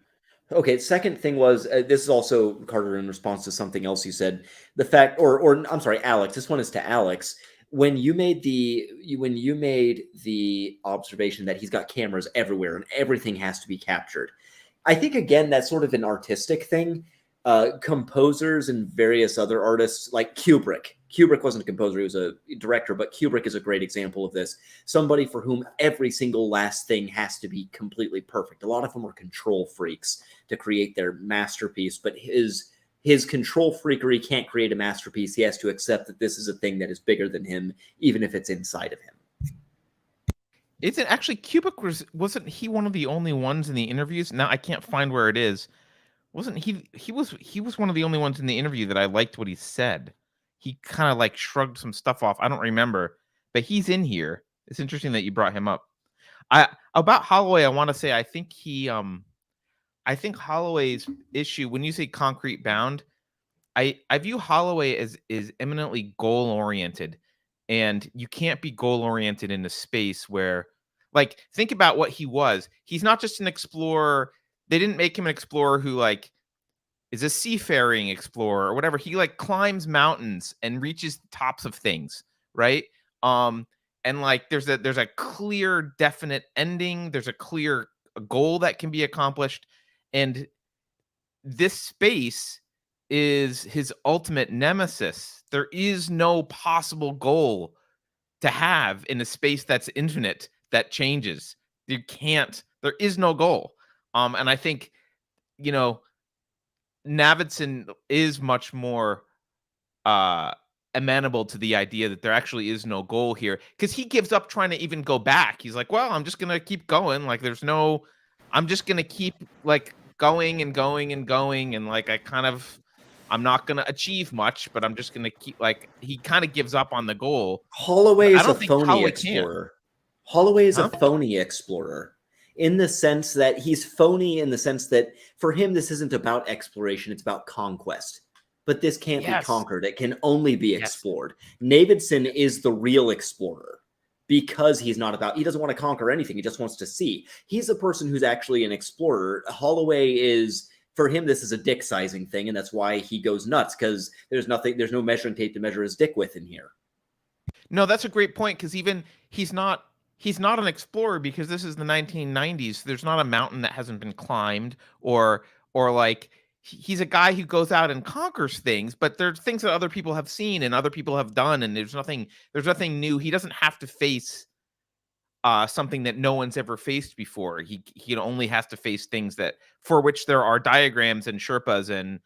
Okay, second thing was, this is also, Carter, in response to something else you said, the fact, or I'm sorry, Alex, this one is to Alex. When you made the observation that he's got cameras everywhere and everything has to be captured, I think, again, that's sort of an artistic thing. Composers and various other artists, like Kubrick wasn't a composer, he was a director, but Kubrick is a great example of this. Somebody for whom every single last thing has to be completely perfect. A lot of them are control freaks to create their masterpiece, but his control freakery can't create a masterpiece. He has to accept that this is a thing that is bigger than him, even if it's inside of him. Isn't actually Kubrick wasn't he one of the only ones in the interviews? Now I can't find where it is. Wasn't he was one of the only ones in the interview that I liked what he said. He kind of like shrugged some stuff off. I don't remember, but he's in here. It's interesting that you brought him up. About Holloway, I want to say I think Holloway's issue, when you say concrete bound, I view Holloway as is eminently goal oriented, and you can't be goal oriented in a space where, like, think about what he was. He's not just an explorer. They didn't make him an explorer who like is a seafaring explorer or whatever. He like climbs mountains and reaches the tops of things, right? And like there's a clear, definite ending. There's a clear goal that can be accomplished, and this space is his ultimate nemesis. There is no possible goal to have in a space that's infinite, that changes. There is no goal. And I think, you know, Navidson is much more amenable to the idea that there actually is no goal here, because he gives up trying to even go back. He's like, well, I'm just going to keep going. Like, I'm just going to keep like going and going and going. And like, I'm not going to achieve much, but I'm just going to keep, like, he kind of gives up on the goal. Holloway is a phony explorer. Holloway is a phony explorer. In the sense that he's phony, in the sense that for him, this isn't about exploration, it's about conquest. But this can't be conquered. It can only be explored. Navidson is the real explorer because he doesn't want to conquer anything. He just wants to see. He's a person who's actually an explorer. Holloway is, for him, this is a dick sizing thing. And that's why he goes nuts, because there's no measuring tape to measure his dick with in here. No, that's a great point. Because even he's not an explorer, because this is the 1990s. There's not a mountain that hasn't been climbed, or like he's a guy who goes out and conquers things, but there's things that other people have seen and other people have done, and there's nothing new. He doesn't have to face something that no one's ever faced before. He only has to face things that for which there are diagrams and Sherpas and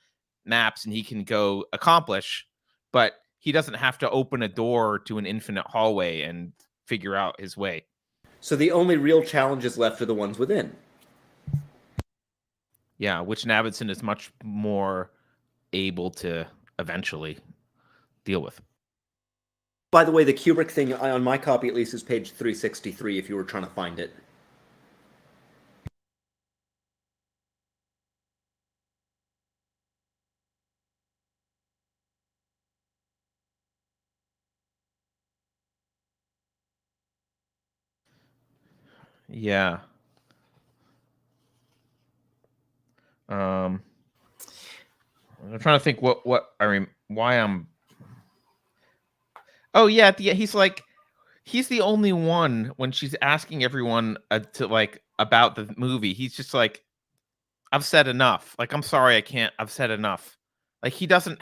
maps, and he can go accomplish, but he doesn't have to open a door to an infinite hallway and figure out his way. So the only real challenges left are the ones within. Yeah, which Navidson is much more able to eventually deal with. By the way, the Kubrick thing on my copy at least is page 363 if you were trying to find it. Yeah. I'm trying to think why I'm. Oh yeah, he's the only one when she's asking everyone to like about the movie. He's just like, I've said enough. Like, I'm sorry, I can't. I've said enough. Like, he doesn't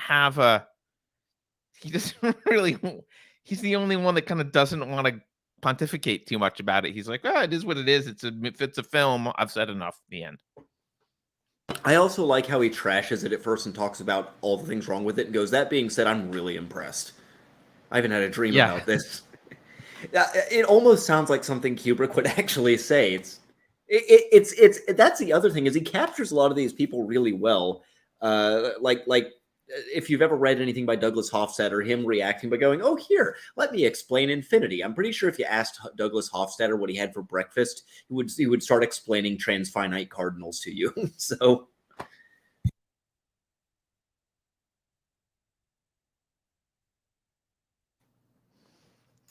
really. He's the only one that kind of doesn't want to pontificate too much about it. He's like, oh, it is what it is. If it's a film, I've said enough. The end. I also like how he trashes it at first and talks about all the things wrong with it and goes, that being said, I'm really impressed. I haven't had a dream about this. It almost sounds like something Kubrick would actually say. That's the other thing, is he captures a lot of these people really well. Like if you've ever read anything by Douglas Hofstadter, him reacting by going, oh, here, let me explain infinity. I'm pretty sure if you asked Douglas Hofstadter what he had for breakfast, he would start explaining transfinite cardinals to you. So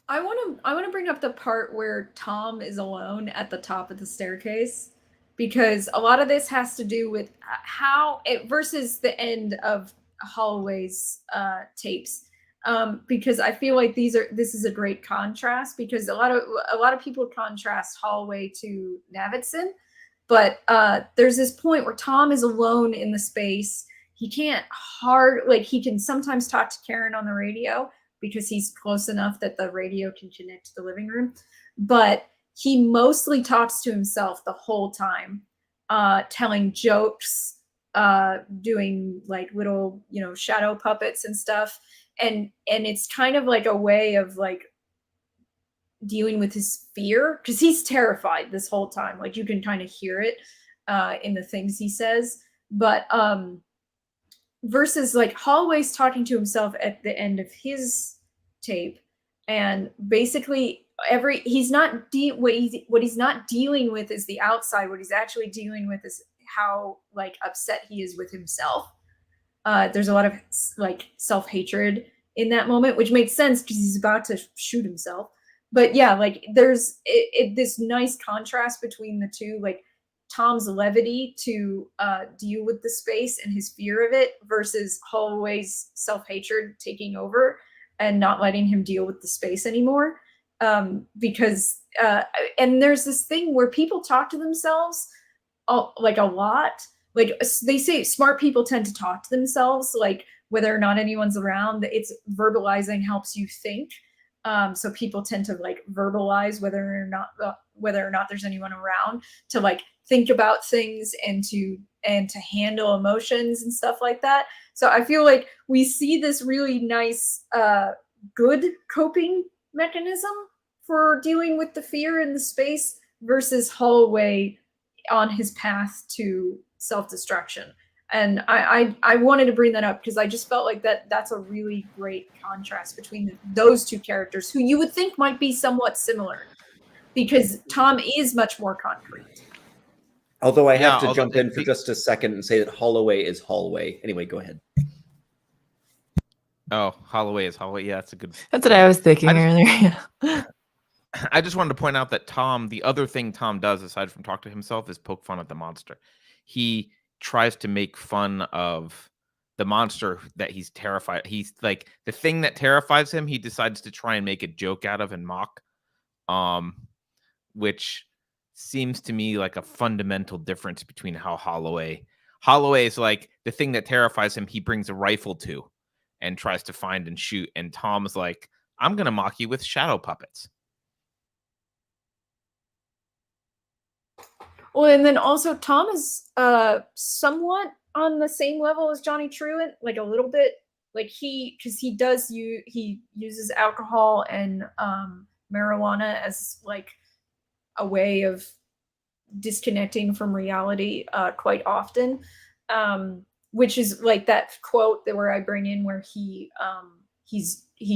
I want to bring up the part where Tom is alone at the top of the staircase, because a lot of this has to do with how it versus the end of Holloway's tapes. Because I feel like this is a great contrast, because a lot of people contrast Holloway to Navidson, but there's this point where Tom is alone in the space. He can't he can sometimes talk to Karen on the radio because he's close enough that the radio can connect to the living room, but he mostly talks to himself the whole time, telling jokes, doing like little, shadow puppets and stuff. And it's kind of like a way of like dealing with his fear, because he's terrified this whole time. Like you can kind of hear it in the things he says. But versus like Holloway's talking to himself at the end of his tape, and basically what he's not dealing with is the outside. What he's actually dealing with is how like upset he is with himself. There's a lot of like self-hatred in that moment, which makes sense because he's about to shoot himself. But yeah, like there's this nice contrast between the two, like Tom's levity to deal with the space and his fear of it versus Holloway's self-hatred taking over and not letting him deal with the space anymore. Because and there's this thing where people talk to themselves like a lot. Like they say smart people tend to talk to themselves, like whether or not anyone's around. It's verbalizing helps you think. So people tend to like verbalize whether or not there's anyone around, to like think about things and to handle emotions and stuff like that. So I feel like we see this really nice good coping mechanism for dealing with the fear in the space versus Holloway on his path to self-destruction. And I wanted to bring that up because I just felt like that's a really great contrast between those two characters, who you would think might be somewhat similar, because Tom is much more concrete. Although I have to jump in for just a second and say that Holloway is Holloway. Anyway, go ahead. Oh, Holloway is Holloway. Yeah, that's a good. That's what I was thinking earlier. I just wanted to point out that the other thing Tom does aside from talk to himself is poke fun at the monster. He tries to make fun of the monster that he's terrified. He's like the thing that terrifies him. He decides to try and make a joke out of and mock, which seems to me like a fundamental difference between how Holloway is like the thing that terrifies him. He brings a rifle to and tries to find and shoot. And Tom's like, I'm going to mock you with shadow puppets. Well, and then also Tom is somewhat on the same level as Johnny Truant, like a little bit. Like he uses alcohol and marijuana as like a way of disconnecting from reality quite often, which is like that quote where I bring in where he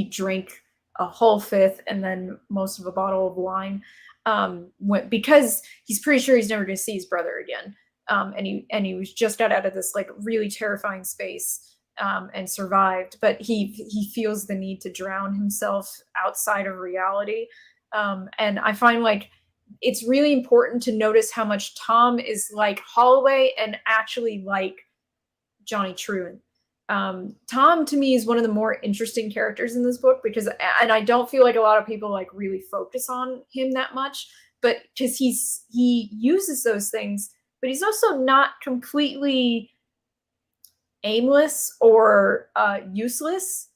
drank a whole fifth and then most of a bottle of wine. Because he's pretty sure he's never going to see his brother again. And he was just got out of this like really terrifying space and survived, but he feels the need to drown himself outside of reality. And I find like it's really important to notice how much Tom is like Holloway and actually like Johnny Truant. Tom to me is one of the more interesting characters in this book because I don't feel like a lot of people like really focus on him that much, but because he uses those things, but he's also not completely aimless or useless.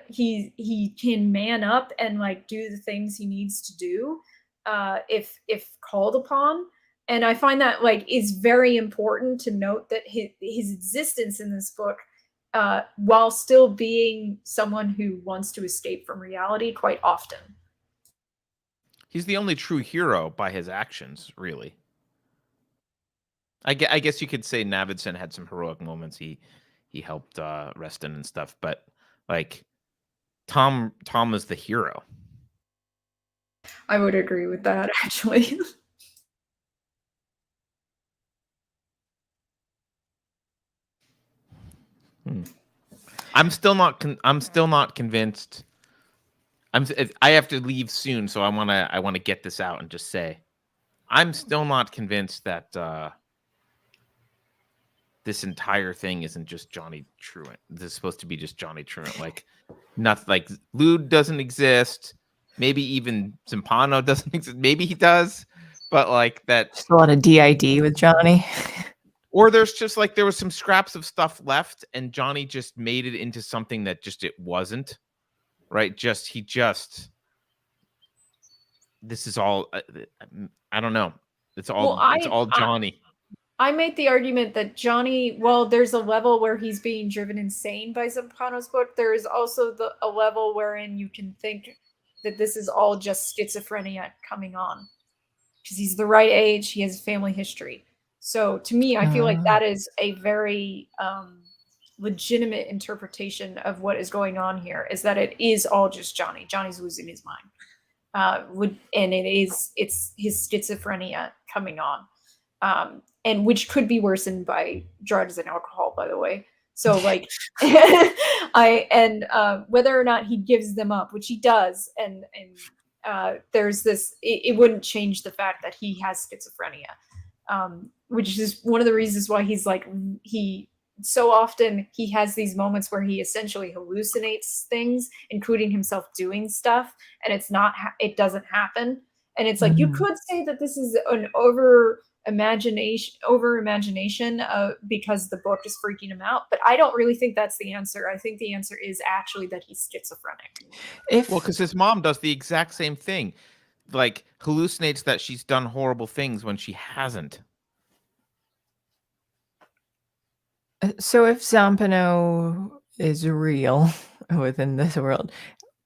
he can man up and like do the things he needs to do if called upon. And I find that like is very important to note that his existence in this book, while still being someone who wants to escape from reality quite often. He's the only true hero by his actions, really. I guess you could say Navidson had some heroic moments. He helped Reston and stuff, but like Tom is the hero. I would agree with that, actually. I'm still not convinced. I have to leave soon, so I want to get this out and just say, I'm still not convinced that this entire thing isn't just Johnny Truant. This is supposed to be just Johnny Truant. Like nothing. Like Lude doesn't exist. Maybe even Zampano doesn't exist. Maybe he does, but like that. Just a lot of DID with Johnny. Or there's just like there was some scraps of stuff left, and Johnny just made it into something that just it wasn't. Right? This is all. I don't know. It's all. It's all Johnny. I made the argument that Johnny, well, there's a level where he's being driven insane by Zampano's book. There is also a level wherein you can think that this is all just schizophrenia coming on. Because he's the right age, he has a family history. So to me, I feel like that is a very legitimate interpretation of what is going on here, is that it is all just Johnny. Johnny's losing his mind. And it's his schizophrenia coming on. And which could be worsened by drugs and alcohol, by the way. So like, whether or not he gives them up, which he does, and there's this, it wouldn't change the fact that he has schizophrenia, which is one of the reasons why he's like, so often he has these moments where he essentially hallucinates things, including himself doing stuff, and it doesn't happen. And it's like, you could say that this is an over imagination because the book is freaking him out, but I don't really think that's the answer. I think the answer is actually that he's schizophrenic. Well, because his mom does the exact same thing, like hallucinates that she's done horrible things when she hasn't. So if Zampano is real within this world,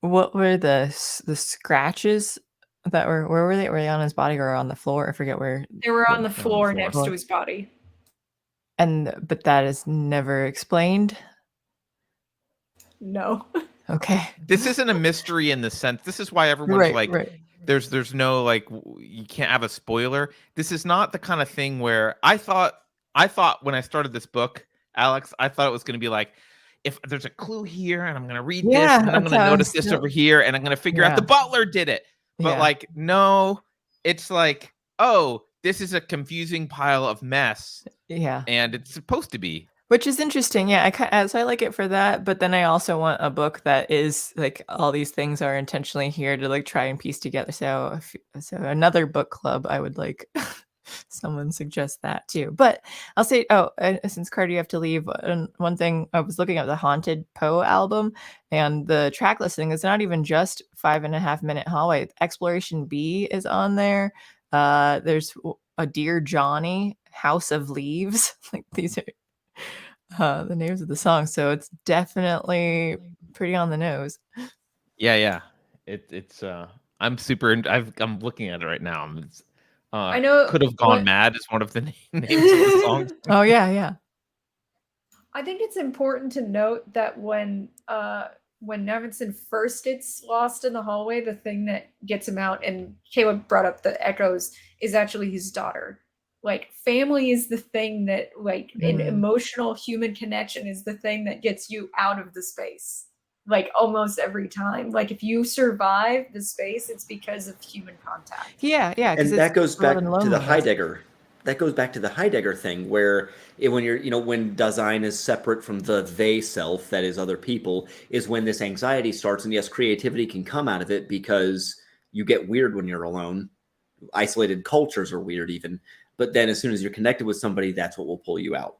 what were the scratches that where were they? Were they on his body or on the floor? I forget where. They were on the floor next to his body. But that is never explained. No. Okay. This isn't a mystery in the sense. This is why everyone's right. There's no like you can't have a spoiler. This is not the kind of thing where I thought when I started this book, Alex, I thought it was going to be like, if there's a clue here and I'm going to read this and I'm going to notice this over here and I'm going to figure out the butler did it. But like, no, it's like, oh, this is a confusing pile of mess. Yeah. And it's supposed to be. Which is interesting. Yeah, I like it for that. But then I also want a book that is like all these things are intentionally here to like try and piece together. So another book club, I would like someone suggest that too. But I'll say, since Carter, you have to leave. One thing, I was looking at the Haunted Poe album, and the track listing is not even just 5.5 Minute Hallway. Exploration B is on there. There's a Dear Johnny, House of Leaves. Like these are the names of the songs, so it's definitely pretty on the nose. Yeah. It's I'm looking at it right now. I know Could Have Gone Mad is one of the names of the songs. Oh yeah. I think it's important to note that when Nevinson first gets lost in the hallway, the thing that gets him out, and Caleb brought up the echoes, is actually his daughter. Like, family is the thing that, like, an emotional human connection is the thing that gets you out of the space. Like, almost every time. Like, if you survive the space, it's because of human contact. Yeah. And that goes back to the Heidegger. That goes back to the Heidegger thing, where when Dasein is separate from the they self, that is other people, is when this anxiety starts. And yes, creativity can come out of it because you get weird when you're alone. Isolated cultures are weird even. But then as soon as you're connected with somebody, that's what will pull you out.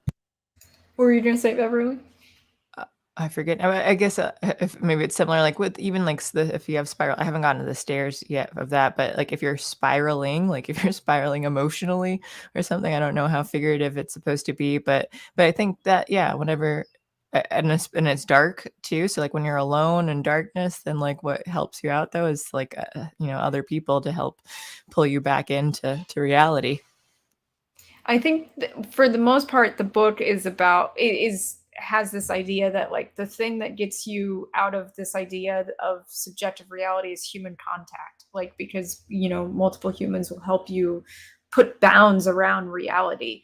What were you going to say, Beverly? I forget. I guess if maybe it's similar, like with even like if you have spiral, I haven't gotten to the stairs yet of that, but like if you're spiraling, like if you're spiraling emotionally or something, I don't know how figurative it's supposed to be, but I think that whenever and it's dark too, so like when you're alone in darkness, then like what helps you out though is like other people to help pull you back into reality. I think for the most part, the book has this idea that like the thing that gets you out of this idea of subjective reality is human contact, like because multiple humans will help you put bounds around reality,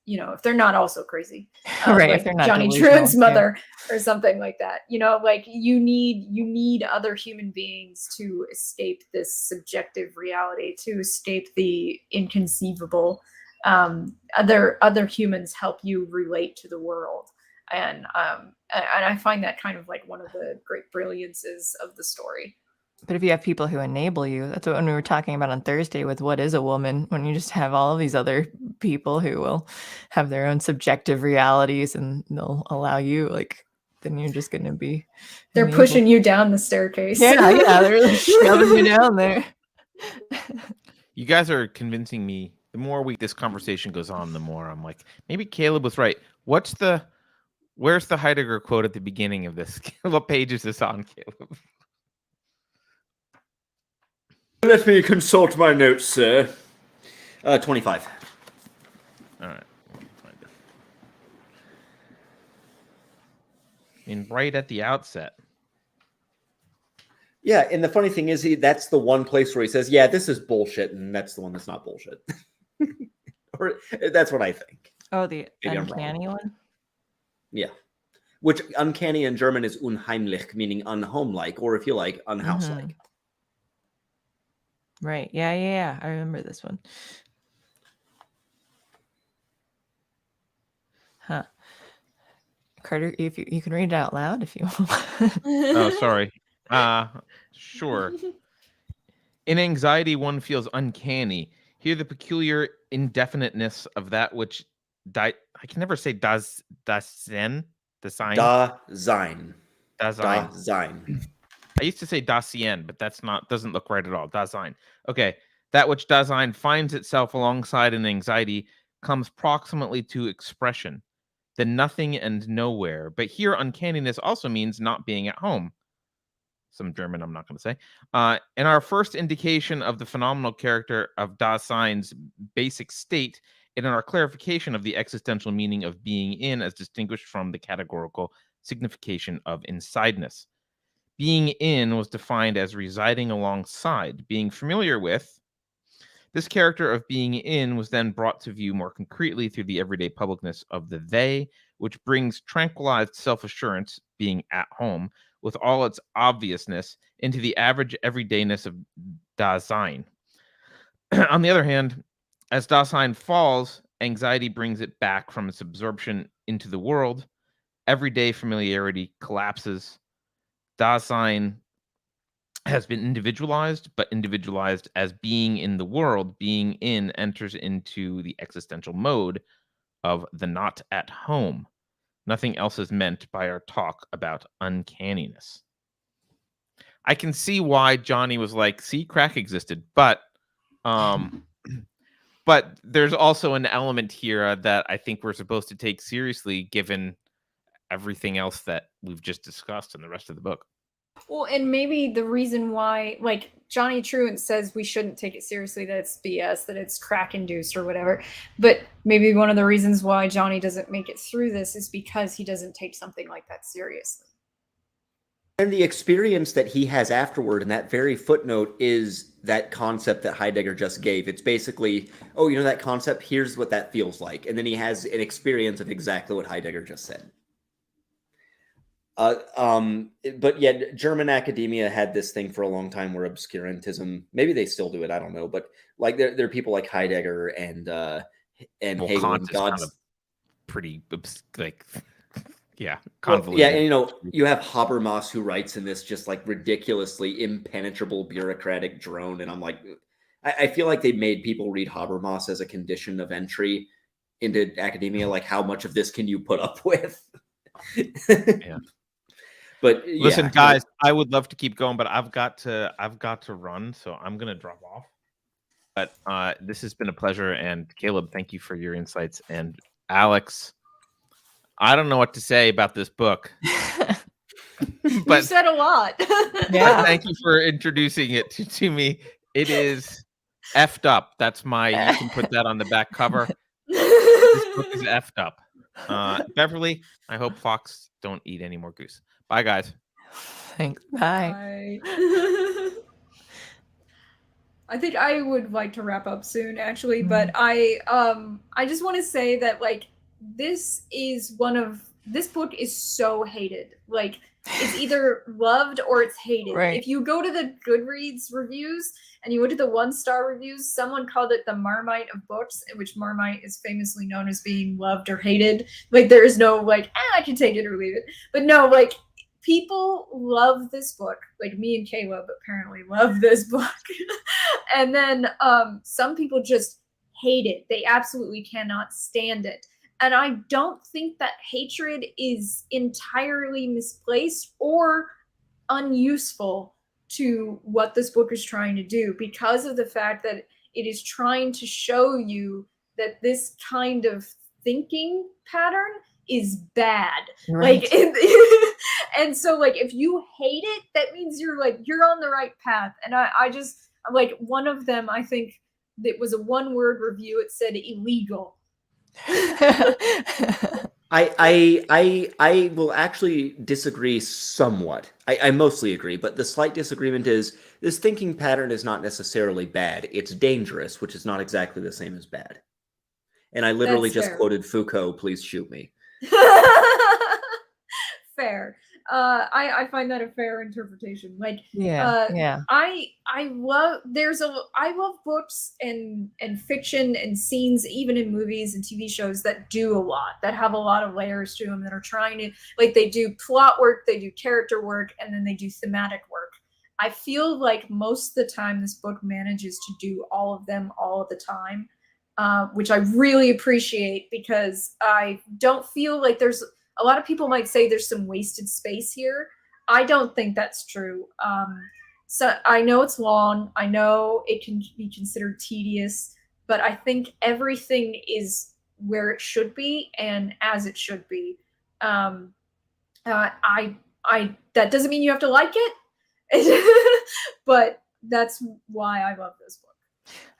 if they're not also crazy, right? Like if they're not Johnny delusional, Truant's mother or something like that, like you need other human beings to escape this subjective reality, to escape the inconceivable. Other humans help you relate to the world, and I find that kind of like one of the great brilliances of the story. But if you have people who enable you, that's what when we were talking about on Thursday with what is a woman, when you just have all of these other people who will have their own subjective realities and they'll allow you, like, then you're just going to be They're enabled. pushing you down the staircase. Yeah, they're like shoving you down there. You guys are convincing me. The more this conversation goes on, the more I'm like, maybe Caleb was right. Where's the Heidegger quote at the beginning of this? What page is this on, Caleb? Let me consult my notes, sir. 25. All right. And right at the outset. Yeah, and the funny thing is, that's the one place where he says, yeah, this is bullshit, and that's the one that's not bullshit. Or that's what I think. Oh, the Maybe uncanny one? Yeah. Which uncanny in German is unheimlich, meaning unhomelike, or if you like, unhouselike. Right. Yeah. I remember this one. Huh. Carter, if you can read it out loud if you want. Oh, sorry. Sure. In anxiety, one feels uncanny. Here, the peculiar indefiniteness of that which I can never say Dasein. Dasein. I used to say Dasein, but doesn't look right at all. Dasein. Okay. That which Dasein finds itself alongside in anxiety comes proximately to expression, the nothing and nowhere. But here, uncanniness also means not being at home. Some German I'm not going to say. And our first indication of the phenomenal character of Dasein's basic state, and in our clarification of the existential meaning of being in as distinguished from the categorical signification of insideness. Being in was defined as residing alongside, being familiar with. This character of being in was then brought to view more concretely through the everyday publicness of the they, which brings tranquilized self-assurance, being at home, with all its obviousness, into the average everydayness of Dasein. On the other hand, as Dasein falls, anxiety brings it back from its absorption into the world. Everyday familiarity collapses. Dasein has been individualized, but individualized as being in the world. Being in enters into the existential mode of the not at home. Nothing else is meant by our talk about uncanniness. I can see why Johnny was like, see, crack existed, but there's also an element here that I think we're supposed to take seriously given everything else that we've just discussed in the rest of the book. Well, and maybe the reason why, like, Johnny Truant says we shouldn't take it seriously, that it's BS, that it's crack-induced or whatever, but maybe one of the reasons why Johnny doesn't make it through this is because he doesn't take something like that seriously. And the experience that he has afterward in that very footnote is that concept that Heidegger just gave. It's basically, oh, you know that concept? Here's what that feels like. And then he has an experience of exactly what Heidegger just said. But yeah, German academia had this thing for a long time where obscurantism, maybe they still do it, I don't know, but like there are people like Heidegger and Hegel Kant and is kind God's of pretty well, convoluted. yeah, and you have Habermas who writes in this just like ridiculously impenetrable bureaucratic drone, and I'm like, I feel like they made people read Habermas as a condition of entry into academia. Like, how much of this can you put up with? Yeah. But Listen, yeah, guys, I would love to keep going, but I've got to run, so I'm gonna drop off. But this has been a pleasure, and Caleb, thank you for your insights. And Alex, I don't know what to say about this book, You but said a lot. Yeah. thank you for introducing it to me. It is effed up. That's my. You can put that on the back cover. This book is effed up. Beverly, I hope Fox don't eat any more goose. Bye, guys. Thanks. Bye. Bye. I think I would like to wrap up soon, actually, but I just want to say that like this book is so hated. Like it's either loved or it's hated. Right. If you go to the Goodreads reviews and you look at the 1-star reviews, someone called it the Marmite of books, in which Marmite is famously known as being loved or hated. Like there is no like, I can take it or leave it. But no, like people love this book. Like me and Caleb apparently love this book. And then some people just hate it. They absolutely cannot stand it. And I don't think that hatred is entirely misplaced or unuseful to what this book is trying to do, because of the fact that it is trying to show you that this kind of thinking pattern is bad. Right. Like and so like if you hate it, that means you're on the right path. And I just like one of them, I think it was a 1-word review, it said illegal. I will actually disagree somewhat. I mostly agree, but the slight disagreement is this thinking pattern is not necessarily bad. It's dangerous, which is not exactly the same as bad. And I literally That's just fair. quoted Foucault, please shoot me. Fair. I find that a fair interpretation. Like, yeah. I love books and fiction and scenes, even in movies and TV shows, that do a lot, that have a lot of layers to them, that are trying to, like, they do plot work, they do character work, and then they do thematic work. I feel like most of the time this book manages to do all of them all of the time, which I really appreciate, because I don't feel like there's a lot of people might say there's some wasted space here. I don't think that's true. So I know it's long. I know it can be considered tedious, but I think everything is where it should be and as it should be. That doesn't mean you have to like it, but that's why I love this book.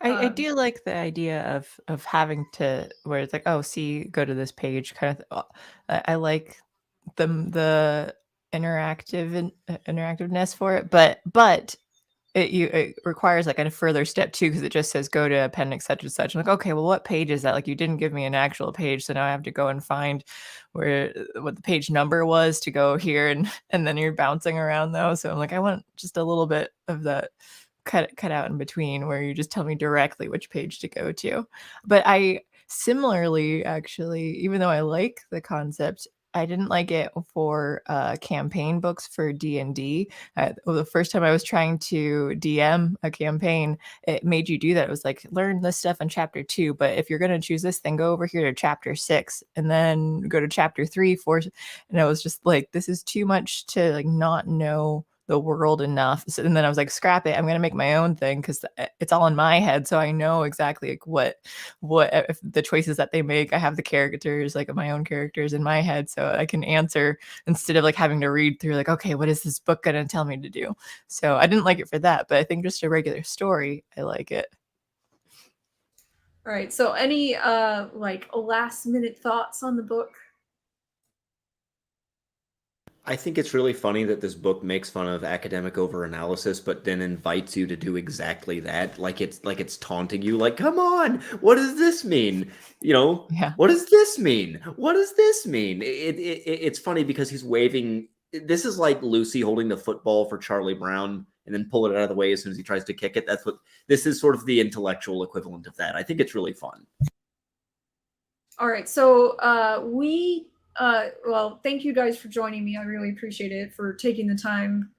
I do like the idea of having to, where it's like, oh, see, go to this page kind of. I like the interactiveness for it, but it requires like a further step too, because it just says go to appendix such and such. I'm like, okay, well, what page is that? Like, you didn't give me an actual page, so now I have to go and find what the page number was to go here, and then you're bouncing around though. So I'm like, I want just a little bit of that cut out in between, where you just tell me directly which page to go to. But I similarly, actually, even though I like the concept, I didn't like it for campaign books for D&D. The first time I was trying to DM a campaign, it made you do that. It was like, learn this stuff in chapter 2, but if you're going to choose this, then go over here to chapter 6 and then go to chapter 3, 4. And I was just like, this is too much to like not know the world enough. So, and then I was like, scrap it. I'm going to make my own thing, because it's all in my head. So I know exactly like what if the choices that they make. I have the characters, like my own characters in my head, so I can answer instead of like having to read through like, okay, what is this book going to tell me to do? So I didn't like it for that, but I think just a regular story, I like it. All right. So any like last minute thoughts on the book? I think it's really funny that this book makes fun of academic overanalysis, but then invites you to do exactly that. Like it's taunting you. Like, come on, what does this mean? You know, Yeah. What does this mean? What does this mean? It's funny because he's waving. This is like Lucy holding the football for Charlie Brown and then pull it out of the way as soon as he tries to kick it. That's what this is, sort of the intellectual equivalent of that. I think it's really fun. All right. So well, thank you guys for joining me. I really appreciate it, for taking the time.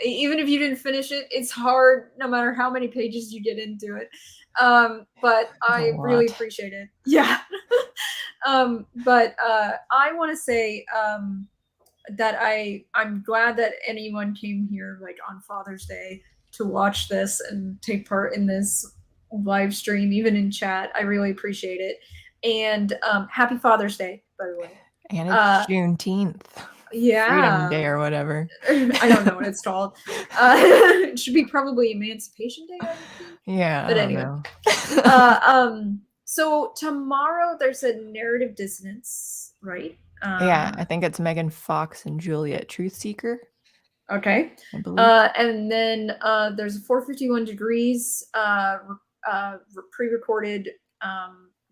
Even if you didn't finish it, it's hard no matter how many pages you get into it. But I really appreciate it. Yeah. But I want to say that I'm glad that anyone came here like on Father's Day to watch this and take part in this live stream, even in chat. I really appreciate it. And happy Father's Day, by the way. And it's Juneteenth. Yeah. Freedom Day or whatever. I don't know what it's called. It should be probably Emancipation Day, I think. Yeah. But anyway. So tomorrow there's a narrative dissonance, right? Yeah, I think it's Megan Fox and Juliet Truthseeker. Okay. I believe. And then there's a 451 Degrees pre-recorded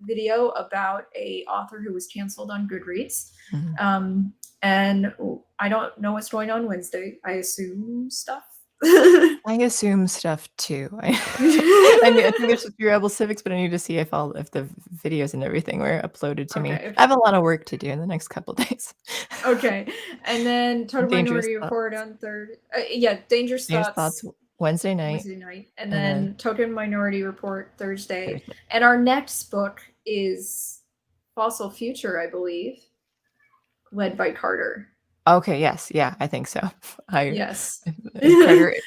video about a author who was canceled on Goodreads. Mhm. And I don't know what's going on Wednesday. I assume stuff. I assume stuff too. I think there's supposed to be Rebel Civics, but I need to see if the videos and everything were uploaded to me. Okay. I have a lot of work to do in the next couple days. Okay. And then Total Dangerous Minority Thoughts. Report on third. Dangerous Thoughts Wednesday night. And then Token Minority Report Thursday. And our next book is Fossil Future, I believe, led by Carter. Okay, yes. Yeah, I think so. Yes.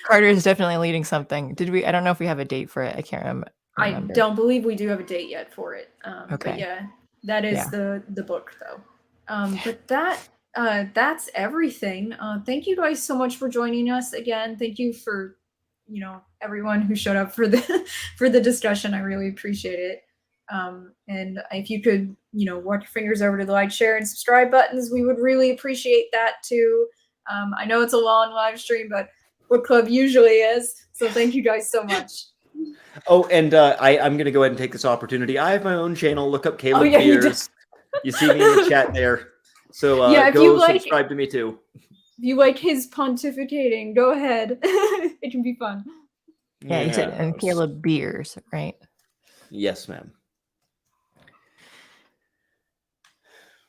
Carter is definitely leading something. I don't know if we have a date for it. I can't remember. I don't believe we do have a date yet for it. Okay. But yeah, that is the book though. But that's everything. Thank you guys so much for joining us again. Thank you for, everyone who showed up for the discussion. I really appreciate it. And if you could, walk your fingers over to the like, share, and subscribe buttons, we would really appreciate that too. I know it's a long live stream, but book club usually is. So thank you guys so much. Oh, and I'm going to go ahead and take this opportunity. I have my own channel. Look up Caleb Beers. You see me in the chat there. So go subscribe to me too. If you like his pontificating, go ahead. It can be fun. Yeah, you said, and Caleb Beers, right? Yes, ma'am.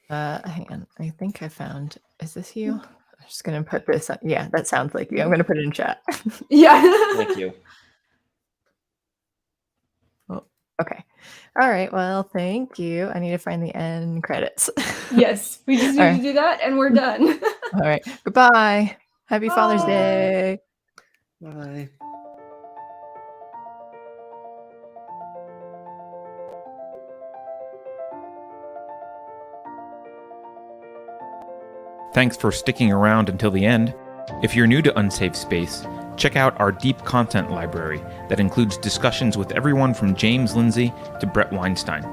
Hang on. I think I found. Is this you? I'm just gonna put this. Yeah, that sounds like you. I'm gonna put it in chat. Yeah. Thank you. Oh, okay. All right. Well, thank you. I need to find the end credits. Yes, we just need to do that, and we're done. All right. Goodbye. Happy Father's Day. Bye. Thanks for sticking around until the end. If you're new to Unsafe Space, check out our deep content library that includes discussions with everyone from James Lindsay to Brett Weinstein.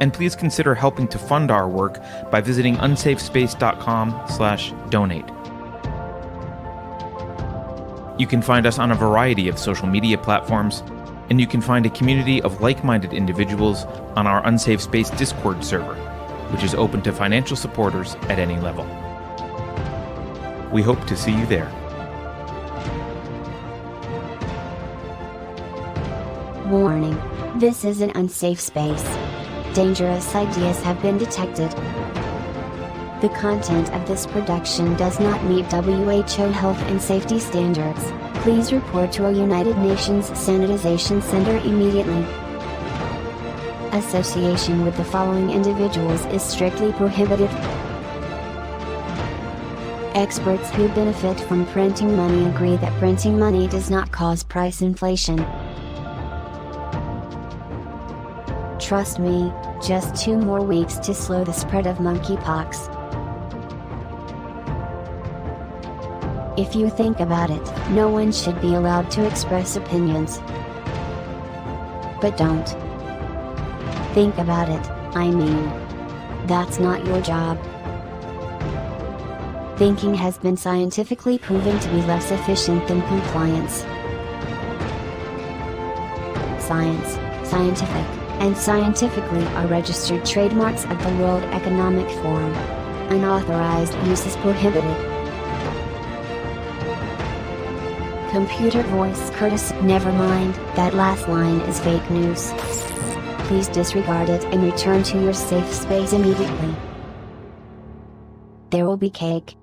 And please consider helping to fund our work by visiting unsafespace.com/donate. You can find us on a variety of social media platforms, and you can find a community of like-minded individuals on our Unsafe Space Discord server, which is open to financial supporters at any level. We hope to see you there. Warning. This is an unsafe space. Dangerous ideas have been detected. The content of this production does not meet WHO health and safety standards. Please report to a United Nations Sanitization Center immediately. Association with the following individuals is strictly prohibited. Experts who benefit from printing money agree that printing money does not cause price inflation. Trust me, just 2 more weeks to slow the spread of monkeypox. If you think about it, no one should be allowed to express opinions. But don't. Think about it, I mean. That's not your job. Thinking has been scientifically proven to be less efficient than compliance. Science, scientific, and scientifically are registered trademarks of the World Economic Forum. Unauthorized use is prohibited. Computer voice courtesy. Never mind, that last line is fake news. Please disregard it and return to your safe space immediately. There will be cake.